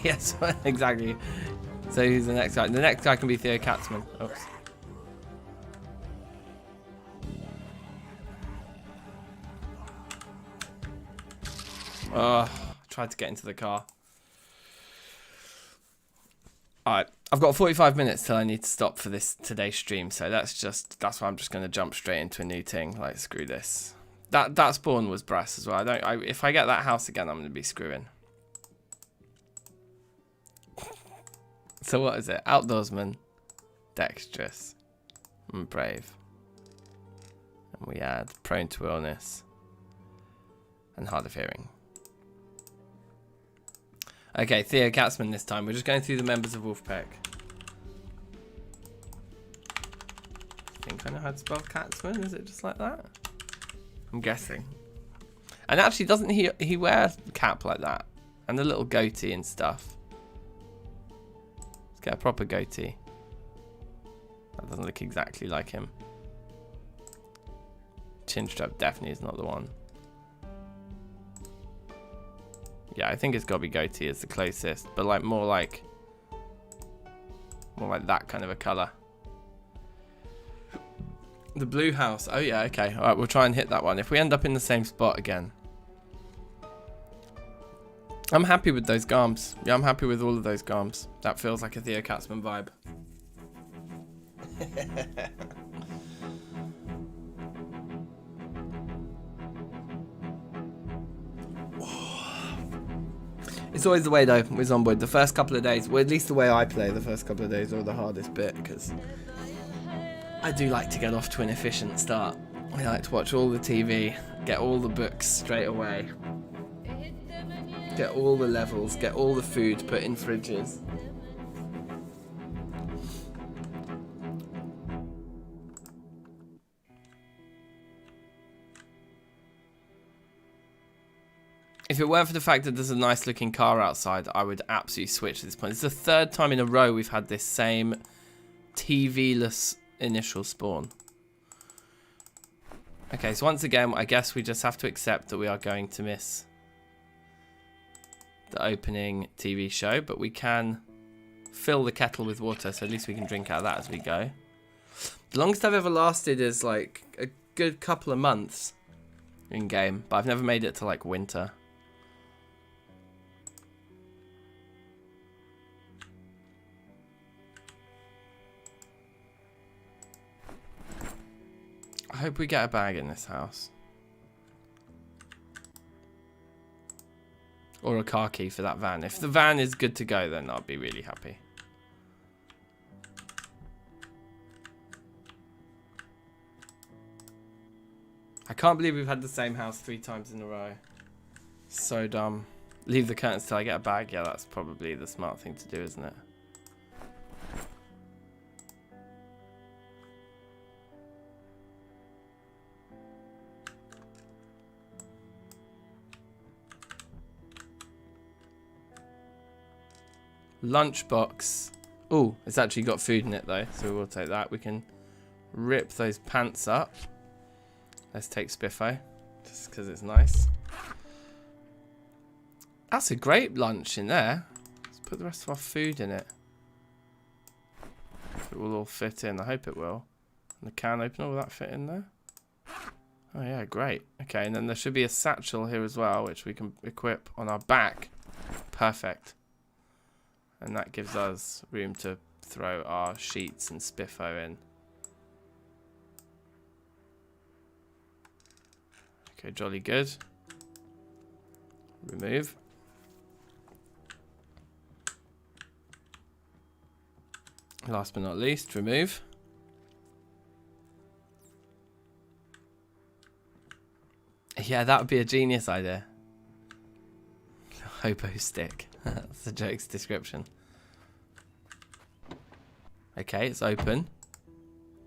Yes, exactly. So who's the next guy? The next guy can be Theo Katzman. Oops. Oh, tried to get into the car. Alright, I've got 45 minutes till I need to stop for today's stream, so that's why I'm just gonna jump straight into a new thing. Like, screw this. That spawn was brass as well. If I get that house again, I'm gonna be screwing. So what is it? Outdoorsman, dexterous, and brave. And we add prone to illness and hard of hearing. Okay, Theo Katzman this time. We're just going through the members of Wolfpack. I think I know how to spell Katzman. Is it just like that? I'm guessing. And actually, doesn't he wear a cap like that? And a little goatee and stuff. Let's get a proper goatee. That doesn't look exactly like him. Chin strap definitely is not the one. Yeah, I think it's got to be goatee is the closest, but like more like that kind of a color. The blue house. Oh yeah, okay. All right, we'll try and hit that one. If we end up in the same spot again, I'm happy with those garms. Yeah, I'm happy with all of those garms. That feels like a Theo Katzman vibe. It's always the way though with Zomboid. The first couple of days, well, at least the way I play, the first couple of days are the hardest bit because I do like to get off to an efficient start. I like to watch all the TV, get all the books straight away, get all the levels, get all the food put in fridges. If it weren't for the fact that there's a nice looking car outside, I would absolutely switch at this point. It's the third time in a row we've had this same TV-less initial spawn. Okay, so once again, I guess we just have to accept that we are going to miss the opening TV show, but we can fill the kettle with water, so at least we can drink out of that as we go. The longest I've ever lasted is like a good couple of months in game, but I've never made it to like winter. I hope we get a bag in this house. Or a car key for that van. If the van is good to go, then I'll be really happy. I can't believe we've had the same house 3 times in a row. So dumb. Leave the curtains till I get a bag. Yeah, that's probably the smart thing to do, isn't it? Lunchbox. Oh, it's actually got food in it though, so we'll take that. We can rip those pants up. Let's take Spiffo, just because it's nice. That's a great lunch in there. Let's put the rest of our food in it. It will all fit in. I hope it will. And the can opener, will that fit in there? Oh yeah, great. Okay, and then there should be a satchel here as well, which we can equip on our back. Perfect. And that gives us room to throw our sheets and Spiffo in. Okay, jolly good. Remove. Last but not least, remove. Yeah, that would be a genius idea. Hobo stick. That's the joke's description. Okay, it's open.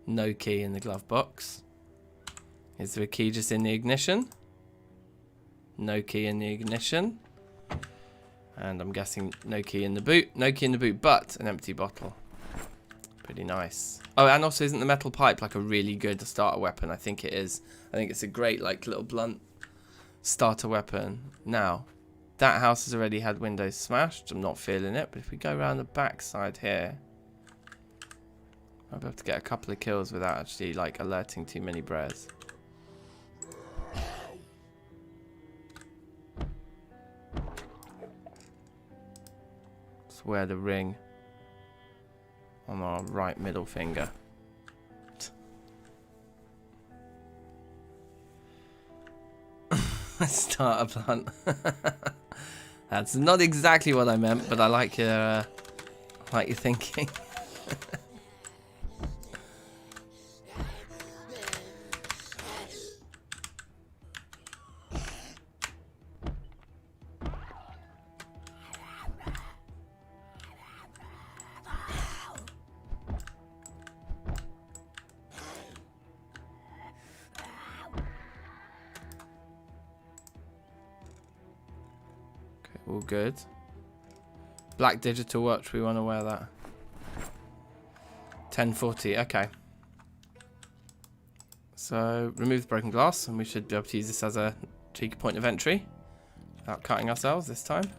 No key in the glove box. Is there a key just in the ignition? No key in the ignition. And I'm guessing no key in the boot. No key in the boot, but an empty bottle. Pretty nice. Oh, and also isn't the metal pipe like a really good starter weapon? I think it is. I think it's a great like little blunt starter weapon. Now, That house has already had windows smashed. I'm not feeling it. But if we go around the back side here, I'll be able to get a couple of kills without actually like alerting too many bears. Let's wear the ring on our right middle finger. Start a plant. That's not exactly what I meant, but I like your thinking. All good. Black digital watch, we want to wear that. 1040, okay. So remove the broken glass and we should be able to use this as a cheeky point of entry without cutting ourselves this time.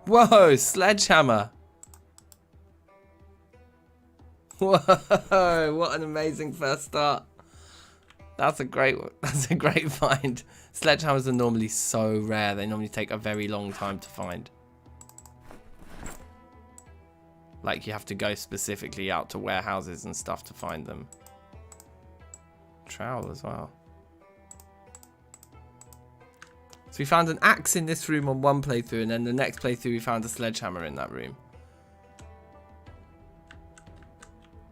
Whoa, sledgehammer. Whoa, what an amazing first start. That's a great find. Sledgehammers are normally so rare. They normally take a very long time to find. Like you have to go specifically out to warehouses and stuff to find them. Trowel as well. So we found an axe in this room on one playthrough, and then the next playthrough we found a sledgehammer in that room.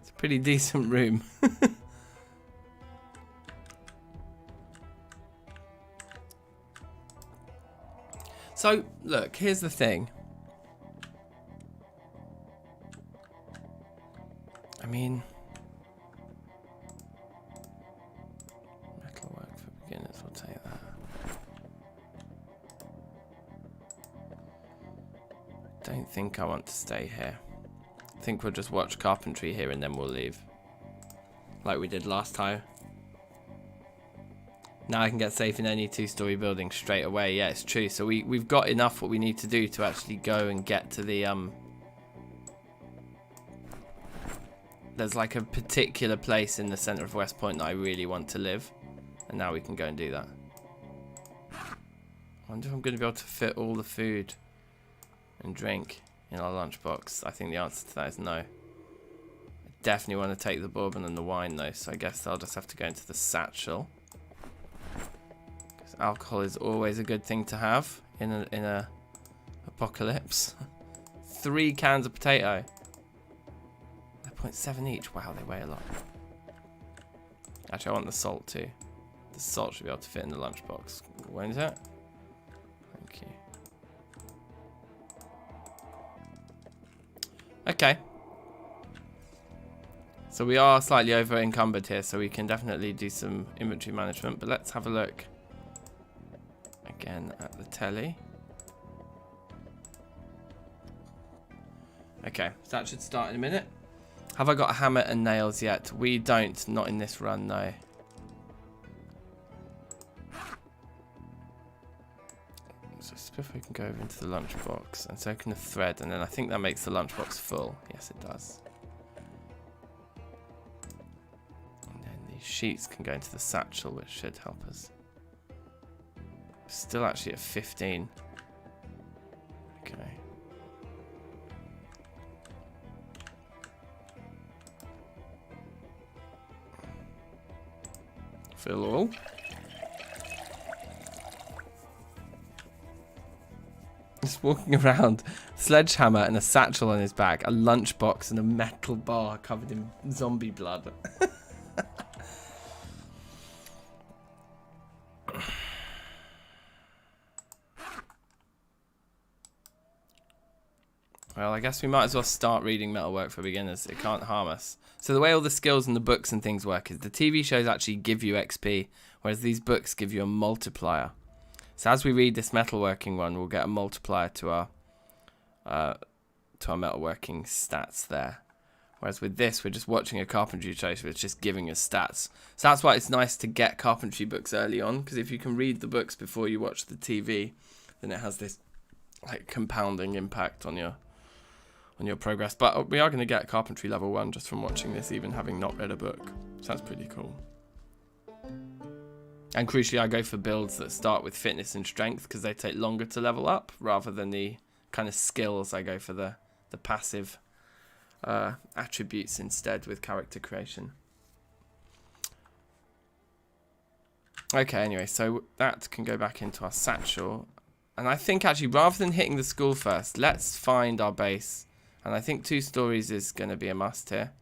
It's a pretty decent room. So, look, here's the thing. I mean, metalwork for beginners, we'll take that. Don't think I want to stay here. I think we'll just watch carpentry here and then we'll leave. Like we did last time. Now I can get safe in any two-story building straight away. Yeah, it's true. So we've got enough what we need to do to actually go and get to the there's like a particular place in the center of West Point that I really want to live. And now we can go and do that. I wonder if I'm going to be able to fit all the food and drink in our lunchbox. I think the answer to that is no. I definitely want to take the bourbon and the wine though, so I guess I'll just have to go into the satchel. Because alcohol is always a good thing to have in a apocalypse. 3 cans of potato. They're 0.7 each. Wow, they weigh a lot. Actually, I want the salt too. The salt should be able to fit in the lunchbox, won't it? Thank you. Okay. So we are slightly over encumbered here, so we can definitely do some inventory management, but let's have a look again at the telly. Okay, so that should start in a minute. Have I got a hammer and nails yet? We don't, not in this run, no. If we can go over into the lunchbox, and so can the thread, and then I think that makes the lunchbox full. Yes, it does. And then these sheets can go into the satchel, which should help us. Still actually at 15. Okay. Fill all. Just walking around, sledgehammer and a satchel on his back, a lunchbox and a metal bar covered in zombie blood. Well, I guess we might as well start reading Metalwork for Beginners. It can't harm us. So the way all the skills and the books and things work is the TV shows actually give you XP, whereas these books give you a multiplier. So as we read this metalworking one, we'll get a multiplier to our metalworking stats there. Whereas with this, we're just watching a carpentry show, so it's just giving us stats. So that's why it's nice to get carpentry books early on, because if you can read the books before you watch the TV, then it has this like compounding impact on your progress. But we are going to get carpentry level 1 just from watching this, even having not read a book. So that's pretty cool. And crucially, I go for builds that start with fitness and strength, because they take longer to level up, rather than the kind of skills. I go for the passive attributes instead with character creation. Okay, anyway, so that can go back into our satchel. And I think actually, rather than hitting the school first, let's find our base. And I think 2 stories is going to be a must here.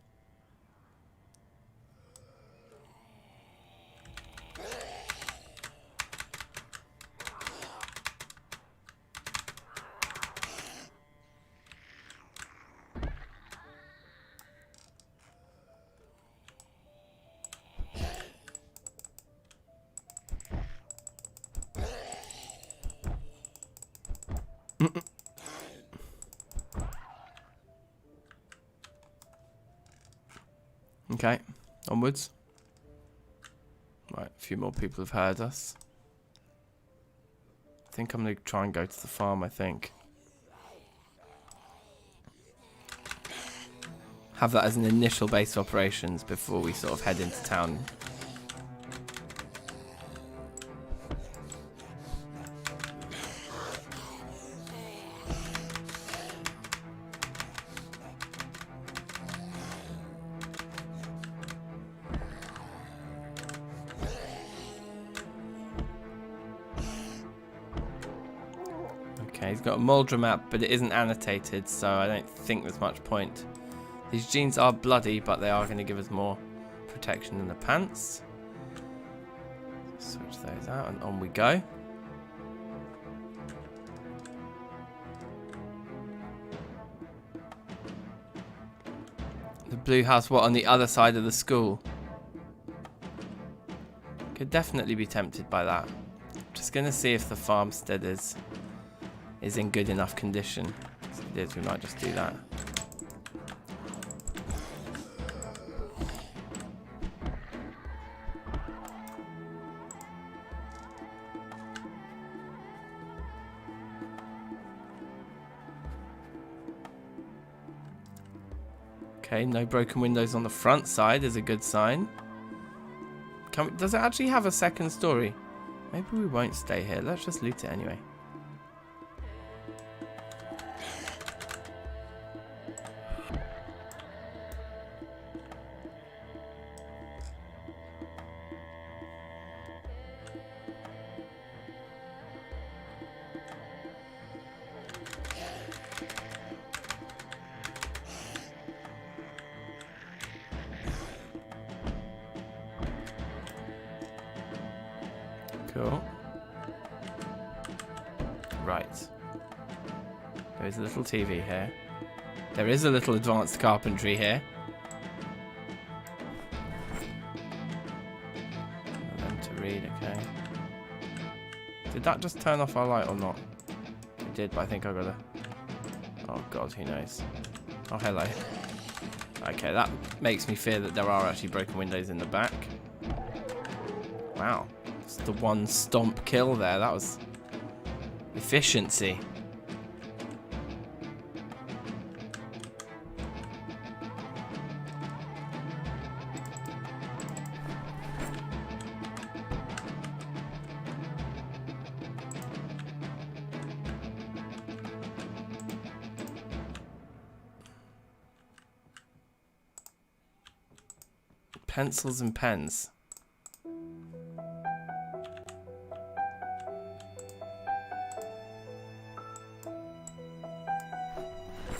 Okay, onwards. Right, a few more people have heard us. I think I'm going to try and go to the farm, I think. Have that as an initial base of operations before we sort of head into town. Okay, he's got a Muldra map, but it isn't annotated, so I don't think there's much point. These jeans are bloody, but they are going to give us more protection than the pants. Switch those out, and on we go. The blue house, what, on the other side of the school? Could definitely be tempted by that. Just going to see if the farmstead is in good enough condition. If it is, we might just do that. Okay, no broken windows on the front side is a good sign. Does it actually have a second story? Maybe we won't stay here. Let's just loot it anyway. Cool. Right. There is a little TV here. There is a little advanced carpentry here. Them to read, okay. Did that just turn off our light or not? It did, but I think I gotta... Oh god, who knows? Oh, hello. Okay, that makes me fear that there are actually broken windows in the back. Wow. It's the one stomp kill there. That was efficiency. Pencils and pens.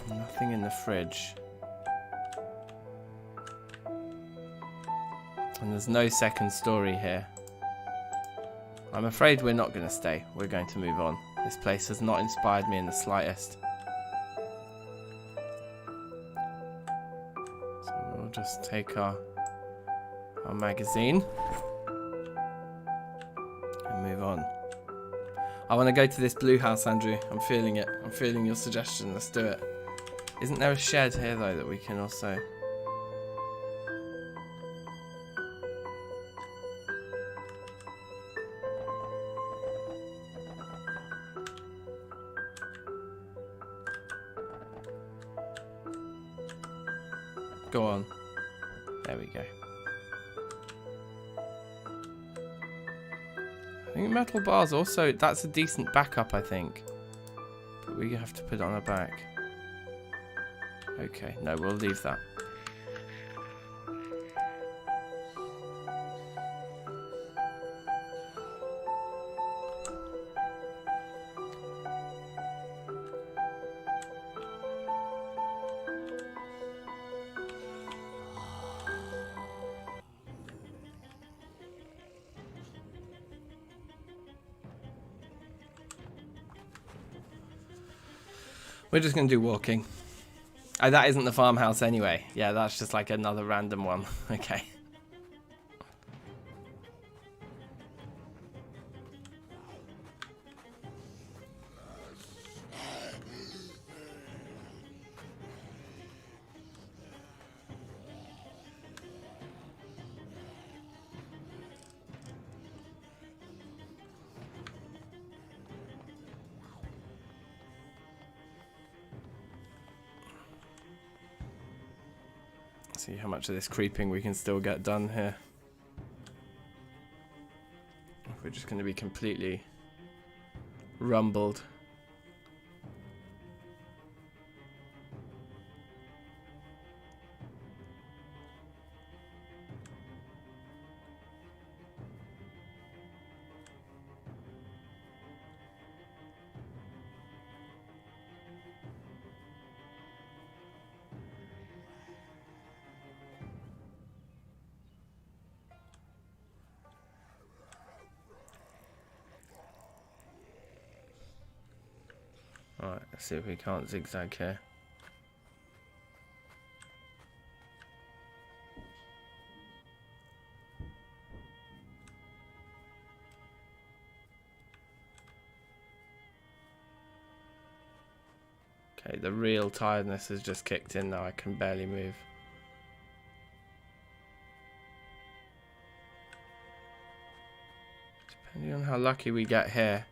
Nothing in the fridge. And there's no second story here. I'm afraid we're not going to stay. We're going to move on. This place has not inspired me in the slightest. So we'll just take our magazine and move on. I want to go to this blue house, Andrew. I'm feeling it. I'm feeling your suggestion. Let's do it. Isn't there a shed here, though, that we can also... Go on. There we go. I think metal bars also, that's a decent backup, I think. But we have to put it on our back. Okay, no, we'll leave that. We're just going to do walking. Oh, that isn't the farmhouse anyway. Yeah, that's just like another random one. Okay. See how much of this creeping we can still get done here. We're just going to be completely rumbled. Alright, let's see if we can't zigzag here. Okay, the real tiredness has just kicked in now. I can barely move. Depending on how lucky we get here.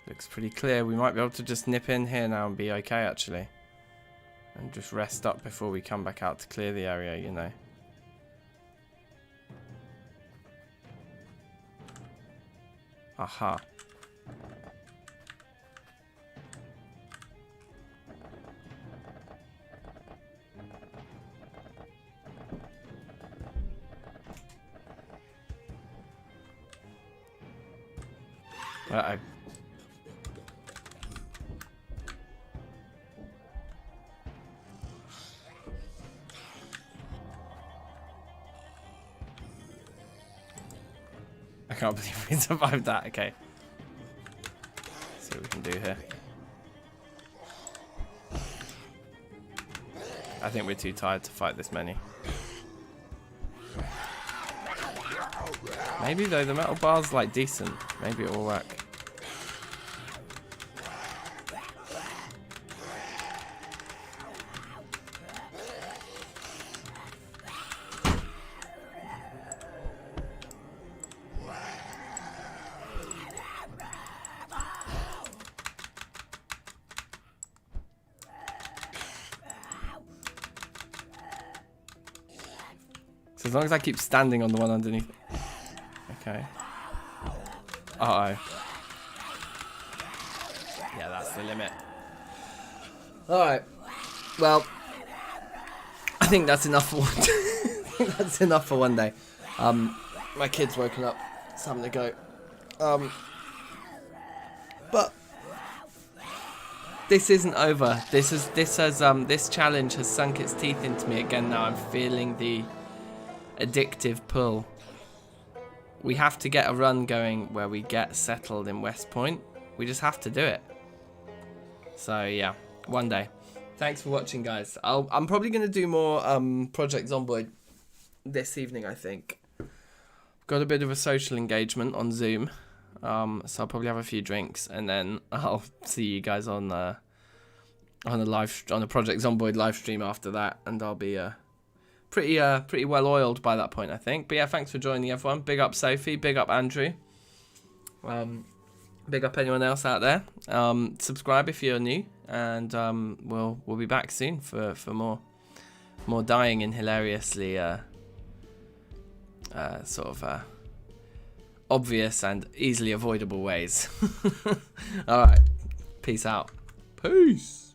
Looks pretty clear. We might be able to just nip in here now and be okay, actually. And just rest up before we come back out to clear the area, you know. Aha. Uh-oh. I can't believe we survived that. Okay. Let's see what we can do here. I think we're too tired to fight this many. Maybe though, the metal bar's like decent. Maybe it will work. So as long as I keep standing on the one underneath. Okay. Uh-oh. Yeah, that's the limit. Alright. Well, I think that's enough for one day. I think that's enough for one day. My kid's woken up. It's time to go. But this isn't over. This challenge has sunk its teeth into me again now. I'm feeling the addictive pull. We have to get a run going where we get settled in West Point. We just have to do it. So yeah, one day. Thanks for watching, guys. I'm probably going to do more Project Zomboid this evening, I think. got a bit of a social engagement on Zoom. So I'll probably have a few drinks, and then I'll see you guys on a Project Zomboid live stream after that, and I'll be pretty well oiled by that point, I think. But yeah, thanks for joining, everyone. Big up Sophie, big up Andrew, big up anyone else out there. Subscribe if you're new, and we'll be back soon for more dying in hilariously sort of obvious and easily avoidable ways. All right, peace out. Peace.